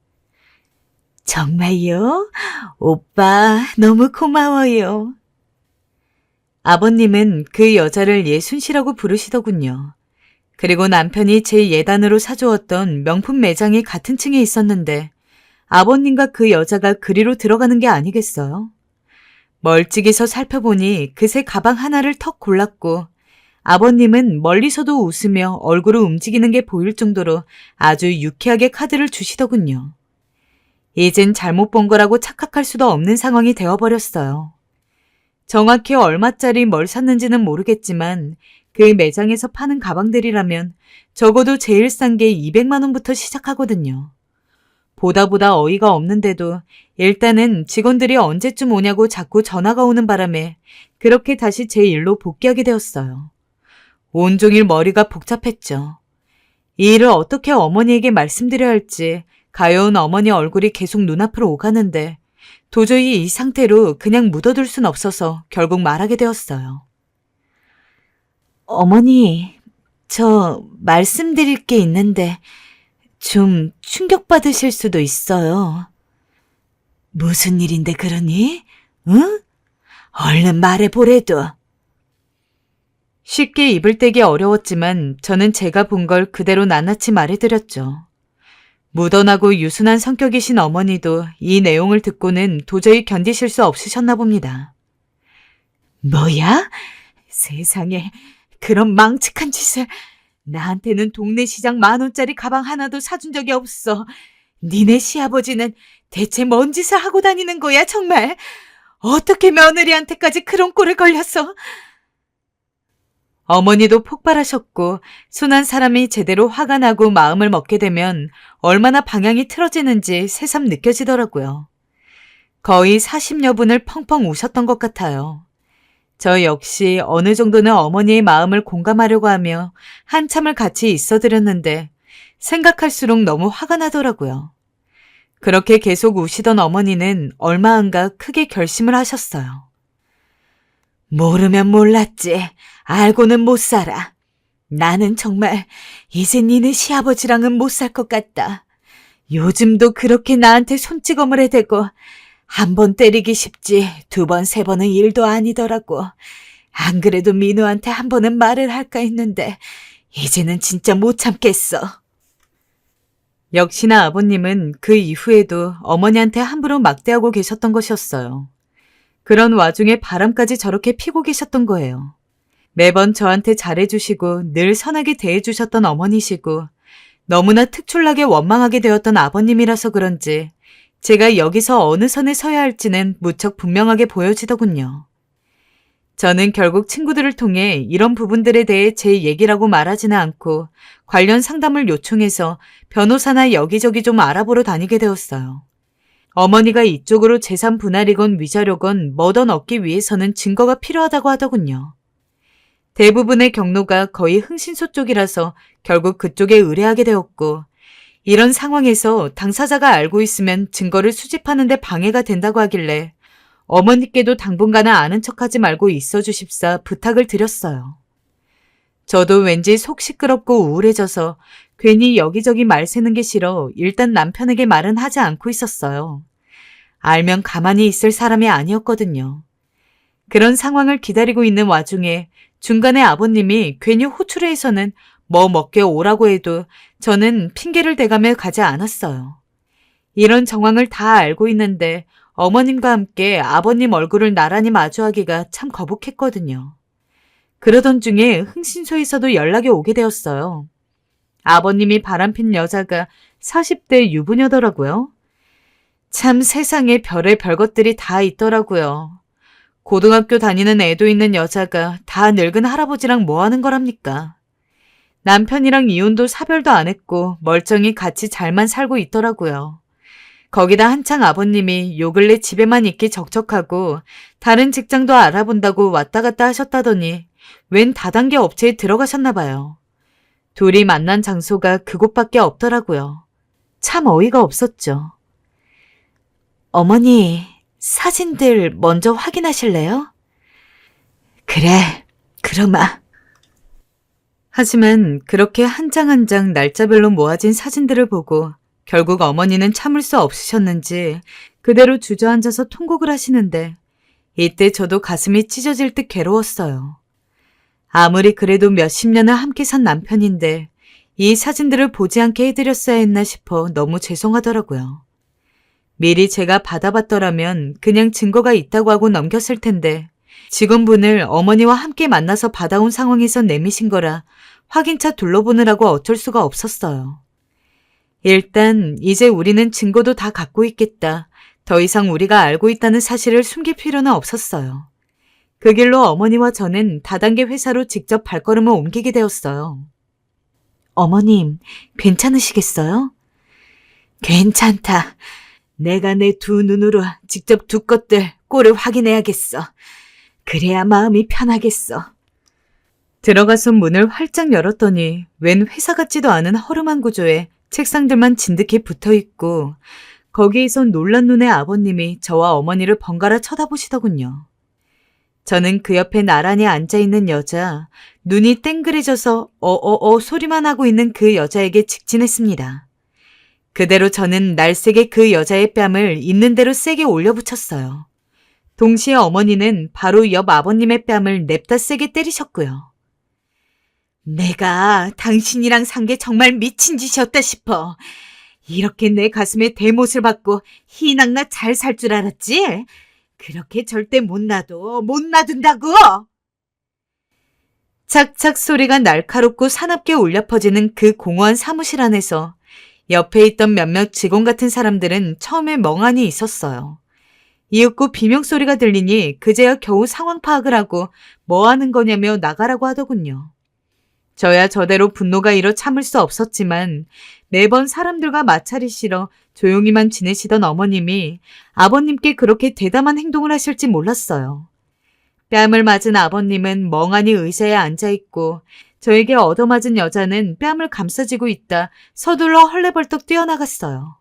정말요? 오빠, 너무 고마워요. 아버님은 그 여자를 예순 씨라고 부르시더군요. 그리고 남편이 제 예단으로 사주었던 명품 매장이 같은 층에 있었는데 아버님과 그 여자가 그리로 들어가는 게 아니겠어요? 멀찍이서 살펴보니 그새 가방 하나를 턱 골랐고 아버님은 멀리서도 웃으며 얼굴을 움직이는 게 보일 정도로 아주 유쾌하게 카드를 주시더군요. 이젠 잘못 본 거라고 착각할 수도 없는 상황이 되어버렸어요. 정확히 얼마짜리 뭘 샀는지는 모르겠지만 그 매장에서 파는 가방들이라면 적어도 제일 싼 게 200만 원부터 시작하거든요. 보다 어이가 없는데도 일단은 직원들이 언제쯤 오냐고 자꾸 전화가 오는 바람에 그렇게 다시 제 일로 복귀하게 되었어요. 온종일 머리가 복잡했죠. 이 일을 어떻게 어머니에게 말씀드려야 할지 가여운 어머니 얼굴이 계속 눈앞으로 오가는데 도저히 이 상태로 그냥 묻어둘 순 없어서 결국 말하게 되었어요. 어머니, 저 말씀드릴 게 있는데 좀 충격받으실 수도 있어요. 무슨 일인데 그러니? 응? 얼른 말해보래도. 쉽게 입을 떼기 어려웠지만 저는 제가 본 걸 그대로 낱낱이 말해드렸죠. 무던하고 유순한 성격이신 어머니도 이 내용을 듣고는 도저히 견디실 수 없으셨나 봅니다. 뭐야? 세상에 그런 망측한 짓을. 나한테는 동네 시장 10,000원짜리 가방 하나도 사준 적이 없어. 니네 시아버지는 대체 뭔 짓을 하고 다니는 거야 정말. 어떻게 며느리한테까지 그런 꼴을 걸렸어. 어머니도 폭발하셨고 순한 사람이 제대로 화가 나고 마음을 먹게 되면 얼마나 방향이 틀어지는지 새삼 느껴지더라고요. 거의 40여 분을 펑펑 우셨던 것 같아요. 저 역시 어느 정도는 어머니의 마음을 공감하려고 하며 한참을 같이 있어드렸는데 생각할수록 너무 화가 나더라고요. 그렇게 계속 우시던 어머니는 얼마 안가 크게 결심을 하셨어요. 모르면 몰랐지. 알고는 못 살아. 나는 정말 이제 니네 시아버지랑은 못 살 것 같다. 요즘도 그렇게 나한테 손찌검을 해대고 한 번 때리기 쉽지 2번, 3번은 일도 아니더라고. 안 그래도 민우한테 한 번은 말을 할까 했는데 이제는 진짜 못 참겠어. 역시나 아버님은 그 이후에도 어머니한테 함부로 막대하고 계셨던 것이었어요. 그런 와중에 바람까지 저렇게 피고 계셨던 거예요. 매번 저한테 잘해주시고 늘 선하게 대해주셨던 어머니시고 너무나 특출나게 원망하게 되었던 아버님이라서 그런지 제가 여기서 어느 선에 서야 할지는 무척 분명하게 보여지더군요. 저는 결국 친구들을 통해 이런 부분들에 대해 제 얘기라고 말하지는 않고 관련 상담을 요청해서 변호사나 여기저기 좀 알아보러 다니게 되었어요. 어머니가 이쪽으로 재산 분할이건 위자료건 뭐든 얻기 위해서는 증거가 필요하다고 하더군요. 대부분의 경로가 거의 흥신소 쪽이라서 결국 그쪽에 의뢰하게 되었고 이런 상황에서 당사자가 알고 있으면 증거를 수집하는 데 방해가 된다고 하길래 어머니께도 당분간은 아는 척하지 말고 있어 주십사 부탁을 드렸어요. 저도 왠지 속 시끄럽고 우울해져서 괜히 여기저기 말 새는 게 싫어 일단 남편에게 말은 하지 않고 있었어요. 알면 가만히 있을 사람이 아니었거든요. 그런 상황을 기다리고 있는 와중에 중간에 아버님이 괜히 호출해서는 뭐 먹게 오라고 해도 저는 핑계를 대가며 가지 않았어요. 이런 정황을 다 알고 있는데 어머님과 함께 아버님 얼굴을 나란히 마주하기가 참 거북했거든요. 그러던 중에 흥신소에서도 연락이 오게 되었어요. 아버님이 바람핀 여자가 40대 유부녀더라고요. 참 세상에 별의 별것들이 다 있더라고요. 고등학교 다니는 애도 있는 여자가 다 늙은 할아버지랑 뭐 하는 거랍니까? 남편이랑 이혼도 사별도 안 했고 멀쩡히 같이 잘만 살고 있더라고요. 거기다 한창 아버님이 요 근래 집에만 있기 적적하고 다른 직장도 알아본다고 왔다 갔다 하셨다더니 웬 다단계 업체에 들어가셨나 봐요. 둘이 만난 장소가 그곳밖에 없더라고요. 참 어이가 없었죠. 어머니, 사진들 먼저 확인하실래요? 그래, 그러마. 하지만 그렇게 한 장 한 장 날짜별로 모아진 사진들을 보고 결국 어머니는 참을 수 없으셨는지 그대로 주저앉아서 통곡을 하시는데 이때 저도 가슴이 찢어질 듯 괴로웠어요. 아무리 그래도 몇십 년을 함께 산 남편인데 이 사진들을 보지 않게 해드렸어야 했나 싶어 너무 죄송하더라고요. 미리 제가 받아봤더라면 그냥 증거가 있다고 하고 넘겼을 텐데 직원분을 어머니와 함께 만나서 받아온 상황에서 내미신 거라 확인차 둘러보느라고 어쩔 수가 없었어요. 일단 이제 우리는 증거도 다 갖고 있겠다. 더 이상 우리가 알고 있다는 사실을 숨길 필요는 없었어요. 그 길로 어머니와 저는 다단계 회사로 직접 발걸음을 옮기게 되었어요. 어머님, 괜찮으시겠어요? 괜찮다. 내가 내 두 눈으로 직접 두 것들 꼴을 확인해야겠어. 그래야 마음이 편하겠어. 들어가서 문을 활짝 열었더니 웬 회사 같지도 않은 허름한 구조에 책상들만 진득히 붙어있고 거기에서 놀란 눈의 아버님이 저와 어머니를 번갈아 쳐다보시더군요. 저는 그 옆에 나란히 앉아있는 여자, 눈이 땡그레져서 소리만 하고 있는 그 여자에게 직진했습니다. 그대로 저는 날쌔게 그 여자의 뺨을 있는 대로 세게 올려붙였어요. 동시에 어머니는 바로 옆 아버님의 뺨을 냅다 세게 때리셨고요. 내가 당신이랑 산 게 정말 미친 짓이었다 싶어. 이렇게 내 가슴에 대못을 받고 희낙나 잘 살 줄 알았지? 그렇게 절대 못 놔둔다고! 착착 소리가 날카롭고 사납게 울려 퍼지는 그 공허한 사무실 안에서 옆에 있던 몇몇 직원 같은 사람들은 처음에 멍하니 있었어요. 이윽고 비명소리가 들리니 그제야 겨우 상황 파악을 하고 뭐 하는 거냐며 나가라고 하더군요. 저야 저대로 분노가 일어 참을 수 없었지만 매번 사람들과 마찰이 싫어 조용히만 지내시던 어머님이 아버님께 그렇게 대담한 행동을 하실지 몰랐어요. 뺨을 맞은 아버님은 멍하니 의자에 앉아있고 저에게 얻어맞은 여자는 뺨을 감싸쥐고 있다 서둘러 헐레벌떡 뛰어나갔어요.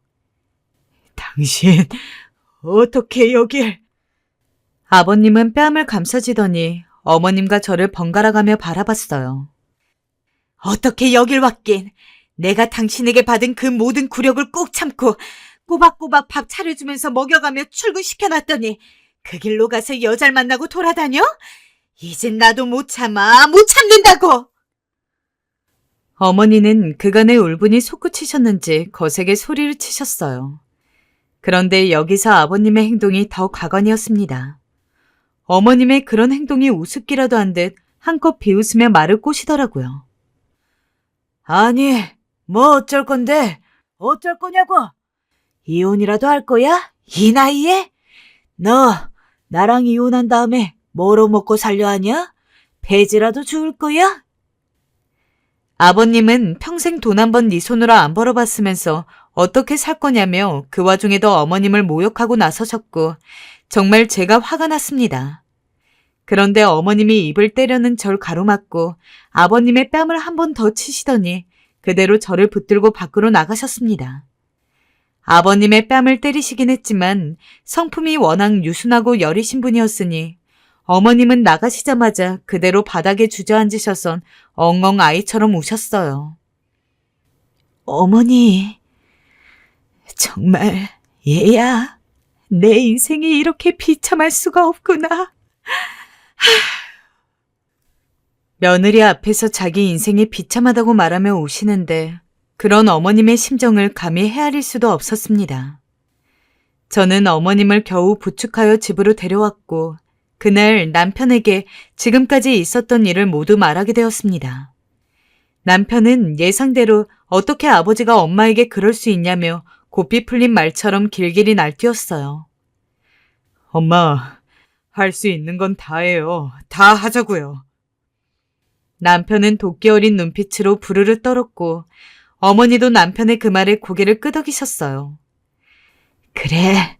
당신 어떻게 여길? 아버님은 뺨을 감싸쥐더니 어머님과 저를 번갈아가며 바라봤어요. 어떻게 여길 왔긴. 내가 당신에게 받은 그 모든 굴욕을 꾹 참고 꼬박꼬박 밥 차려주면서 먹여가며 출근시켜놨더니 그 길로 가서 여자를 만나고 돌아다녀? 이젠 나도 못 참는다고! 어머니는 그간의 울분이 솟구치셨는지 거세게 소리를 치셨어요. 그런데 여기서 아버님의 행동이 더 가관이었습니다. 어머님의 그런 행동이 우습기라도 한 듯 한껏 비웃으며 말을 꼬시더라고요. 아니, 뭐 어쩔 건데? 어쩔 거냐고? 이혼이라도 할 거야? 이 나이에? 너 나랑 이혼한 다음에 뭐로 먹고 살려 하냐? 폐지라도 죽을 거야? 아버님은 평생 돈 한 번 네 손으로 안 벌어봤으면서 어떻게 살 거냐며 그 와중에도 어머님을 모욕하고 나서셨고 정말 제가 화가 났습니다. 그런데 어머님이 입을 때려는 절 가로막고 아버님의 뺨을 한 번 더 치시더니 그대로 저를 붙들고 밖으로 나가셨습니다. 아버님의 뺨을 때리시긴 했지만 성품이 워낙 유순하고 여리신 분이었으니 어머님은 나가시자마자 그대로 바닥에 주저앉으셔선 엉엉 아이처럼 우셨어요. 어머니, 정말 얘야, 내 인생이 이렇게 비참할 수가 없구나. 며느리 앞에서 자기 인생이 비참하다고 말하며 우시는데 그런 어머님의 심정을 감히 헤아릴 수도 없었습니다. 저는 어머님을 겨우 부축하여 집으로 데려왔고 그날 남편에게 지금까지 있었던 일을 모두 말하게 되었습니다. 남편은 예상대로 어떻게 아버지가 엄마에게 그럴 수 있냐며 고삐 풀린 말처럼 길길이 날뛰었어요. 엄마, 할 수 있는 건 다 해요. 다 하자고요. 남편은 도끼 어린 눈빛으로 부르르 떨었고 어머니도 남편의 그 말에 고개를 끄덕이셨어요. 그래,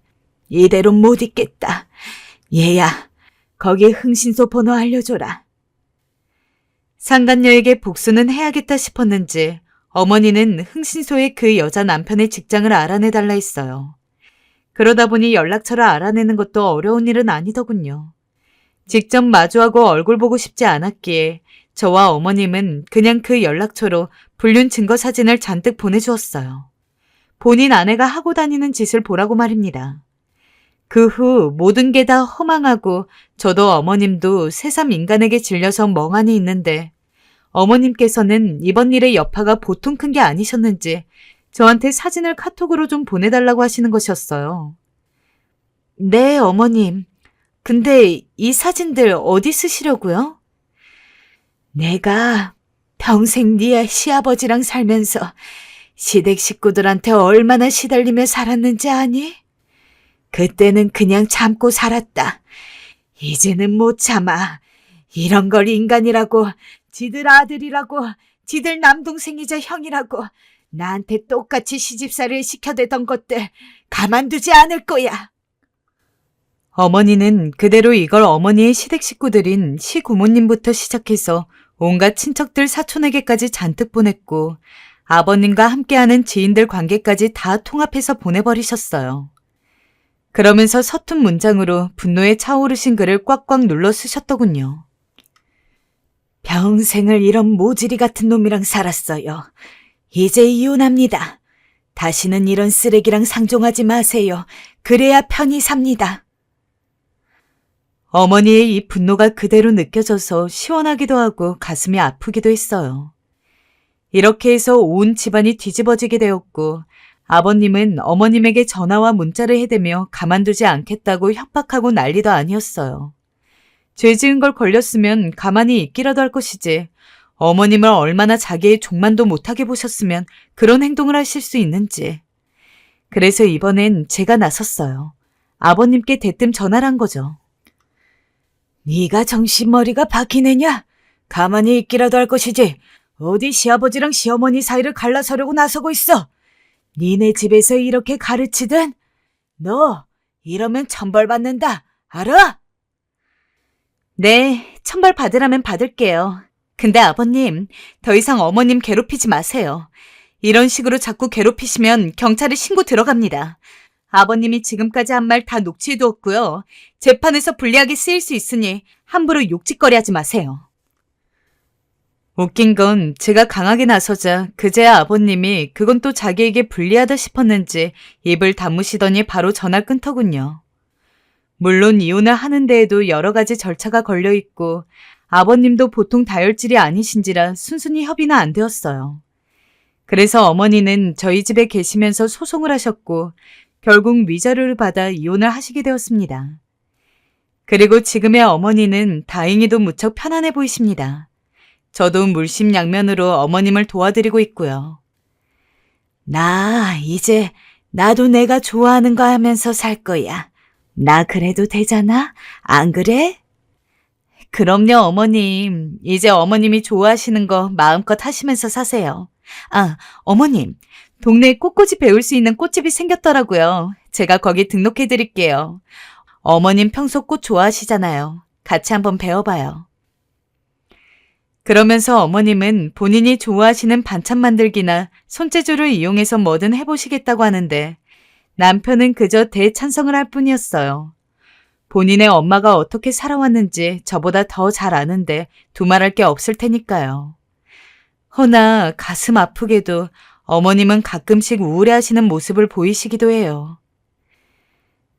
이대로 못 있겠다. 얘야, 거기 흥신소 번호 알려줘라. 상간녀에게 복수는 해야겠다 싶었는지 어머니는 흥신소에 그 여자 남편의 직장을 알아내달라 했어요. 그러다 보니 연락처를 알아내는 것도 어려운 일은 아니더군요. 직접 마주하고 얼굴 보고 싶지 않았기에 저와 어머님은 그냥 그 연락처로 불륜 증거 사진을 잔뜩 보내주었어요. 본인 아내가 하고 다니는 짓을 보라고 말입니다. 그 후 모든 게 다 허망하고 저도 어머님도 새삼 인간에게 질려서 멍하니 있는데 어머님께서는 이번 일의 여파가 보통 큰 게 아니셨는지 저한테 사진을 카톡으로 좀 보내달라고 하시는 것이었어요. 네, 어머님. 근데 이 사진들 어디 쓰시려고요? 내가 평생 네 시아버지랑 살면서 시댁 식구들한테 얼마나 시달리며 살았는지 아니? 그때는 그냥 참고 살았다. 이제는 못 참아. 이런 걸 인간이라고, 지들 아들이라고, 지들 남동생이자 형이라고 나한테 똑같이 시집살이를 시켜대던 것들 가만두지 않을 거야. 어머니는 그대로 이걸 어머니의 시댁 식구들인 시고모님부터 시작해서 온갖 친척들 사촌에게까지 잔뜩 보냈고 아버님과 함께하는 지인들 관계까지 다 통합해서 보내버리셨어요. 그러면서 서툰 문장으로 분노에 차오르신 글을 꽉꽉 눌러 쓰셨더군요. 평생을 이런 모지리 같은 놈이랑 살았어요. 이제 이혼합니다. 다시는 이런 쓰레기랑 상종하지 마세요. 그래야 편히 삽니다. 어머니의 이 분노가 그대로 느껴져서 시원하기도 하고 가슴이 아프기도 했어요. 이렇게 해서 온 집안이 뒤집어지게 되었고 아버님은 어머님에게 전화와 문자를 해대며 가만두지 않겠다고 협박하고 난리도 아니었어요. 죄 지은 걸 걸렸으면 가만히 있기라도 할 것이지 어머님을 얼마나 자기의 종만도 못하게 보셨으면 그런 행동을 하실 수 있는지. 그래서 이번엔 제가 나섰어요. 아버님께 대뜸 전화를 한 거죠. 네가 정신머리가 박히느냐? 가만히 있기라도 할 것이지 어디 시아버지랑 시어머니 사이를 갈라서려고 나서고 있어. 니네 집에서 이렇게 가르치든 너 이러면 천벌받는다. 알아? 네, 천벌 받으라면 받을게요. 근데 아버님, 더 이상 어머님 괴롭히지 마세요. 이런 식으로 자꾸 괴롭히시면 경찰에 신고 들어갑니다. 아버님이 지금까지 한 말 다 녹취해두었고요. 재판에서 불리하게 쓰일 수 있으니 함부로 욕짓거리하지 마세요. 웃긴 건 제가 강하게 나서자 그제야 아버님이 그건 또 자기에게 불리하다 싶었는지 입을 다무시더니 바로 전화를 끊더군요. 물론 이혼을 하는 데에도 여러 가지 절차가 걸려 있고 아버님도 보통 다혈질이 아니신지라 순순히 협의는 안 되었어요. 그래서 어머니는 저희 집에 계시면서 소송을 하셨고 결국 위자료를 받아 이혼을 하시게 되었습니다. 그리고 지금의 어머니는 다행히도 무척 편안해 보이십니다. 저도 물심양면으로 어머님을 도와드리고 있고요. 나 이제 나도 내가 좋아하는 거 하면서 살 거야. 나 그래도 되잖아? 안 그래? 그럼요, 어머님. 이제 어머님이 좋아하시는 거 마음껏 하시면서 사세요. 아, 어머님. 동네에 꽃꽂이 배울 수 있는 꽃집이 생겼더라고요. 제가 거기 등록해 드릴게요. 어머님 평소 꽃 좋아하시잖아요. 같이 한번 배워봐요. 그러면서 어머님은 본인이 좋아하시는 반찬 만들기나 손재주를 이용해서 뭐든 해보시겠다고 하는데 남편은 그저 대찬성을 할 뿐이었어요. 본인의 엄마가 어떻게 살아왔는지 저보다 더 잘 아는데 두말할 게 없을 테니까요. 허나 가슴 아프게도 어머님은 가끔씩 우울해하시는 모습을 보이시기도 해요.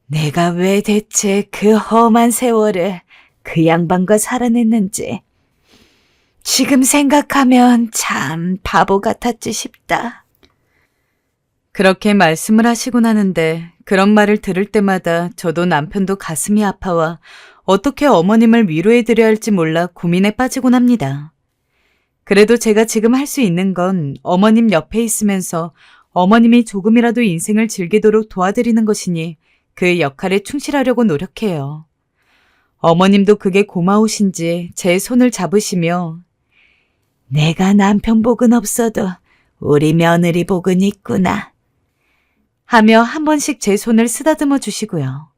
내가 왜 대체 그 험한 세월을 그 양반과 살아냈는지 지금 생각하면 참 바보 같았지 싶다. 그렇게 말씀을 하시곤 하는데 그런 말을 들을 때마다 저도 남편도 가슴이 아파와 어떻게 어머님을 위로해드려야 할지 몰라 고민에 빠지곤 합니다. 그래도 제가 지금 할 수 있는 건 어머님 옆에 있으면서 어머님이 조금이라도 인생을 즐기도록 도와드리는 것이니 그 역할에 충실하려고 노력해요. 어머님도 그게 고마우신지 제 손을 잡으시며 내가 남편 복은 없어도 우리 며느리 복은 있구나 하며 한 번씩 제 손을 쓰다듬어 주시고요.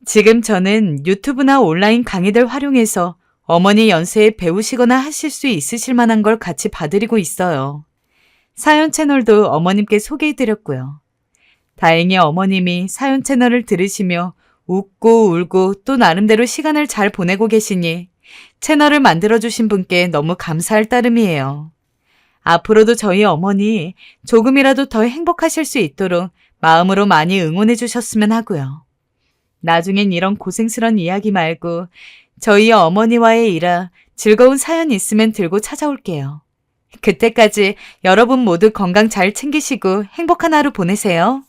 지금 저는 유튜브나 온라인 강의들 활용해서 어머니 연세에 배우시거나 하실 수 있으실 만한 걸 같이 봐드리고 있어요. 사연 채널도 어머님께 소개해드렸고요. 다행히 어머님이 사연 채널을 들으시며 웃고 울고 또 나름대로 시간을 잘 보내고 계시니 채널을 만들어주신 분께 너무 감사할 따름이에요. 앞으로도 저희 어머니 조금이라도 더 행복하실 수 있도록 마음으로 많이 응원해 주셨으면 하고요. 나중엔 이런 고생스런 이야기 말고 저희 어머니와의 일화 즐거운 사연 있으면 들고 찾아올게요. 그때까지 여러분 모두 건강 잘 챙기시고 행복한 하루 보내세요.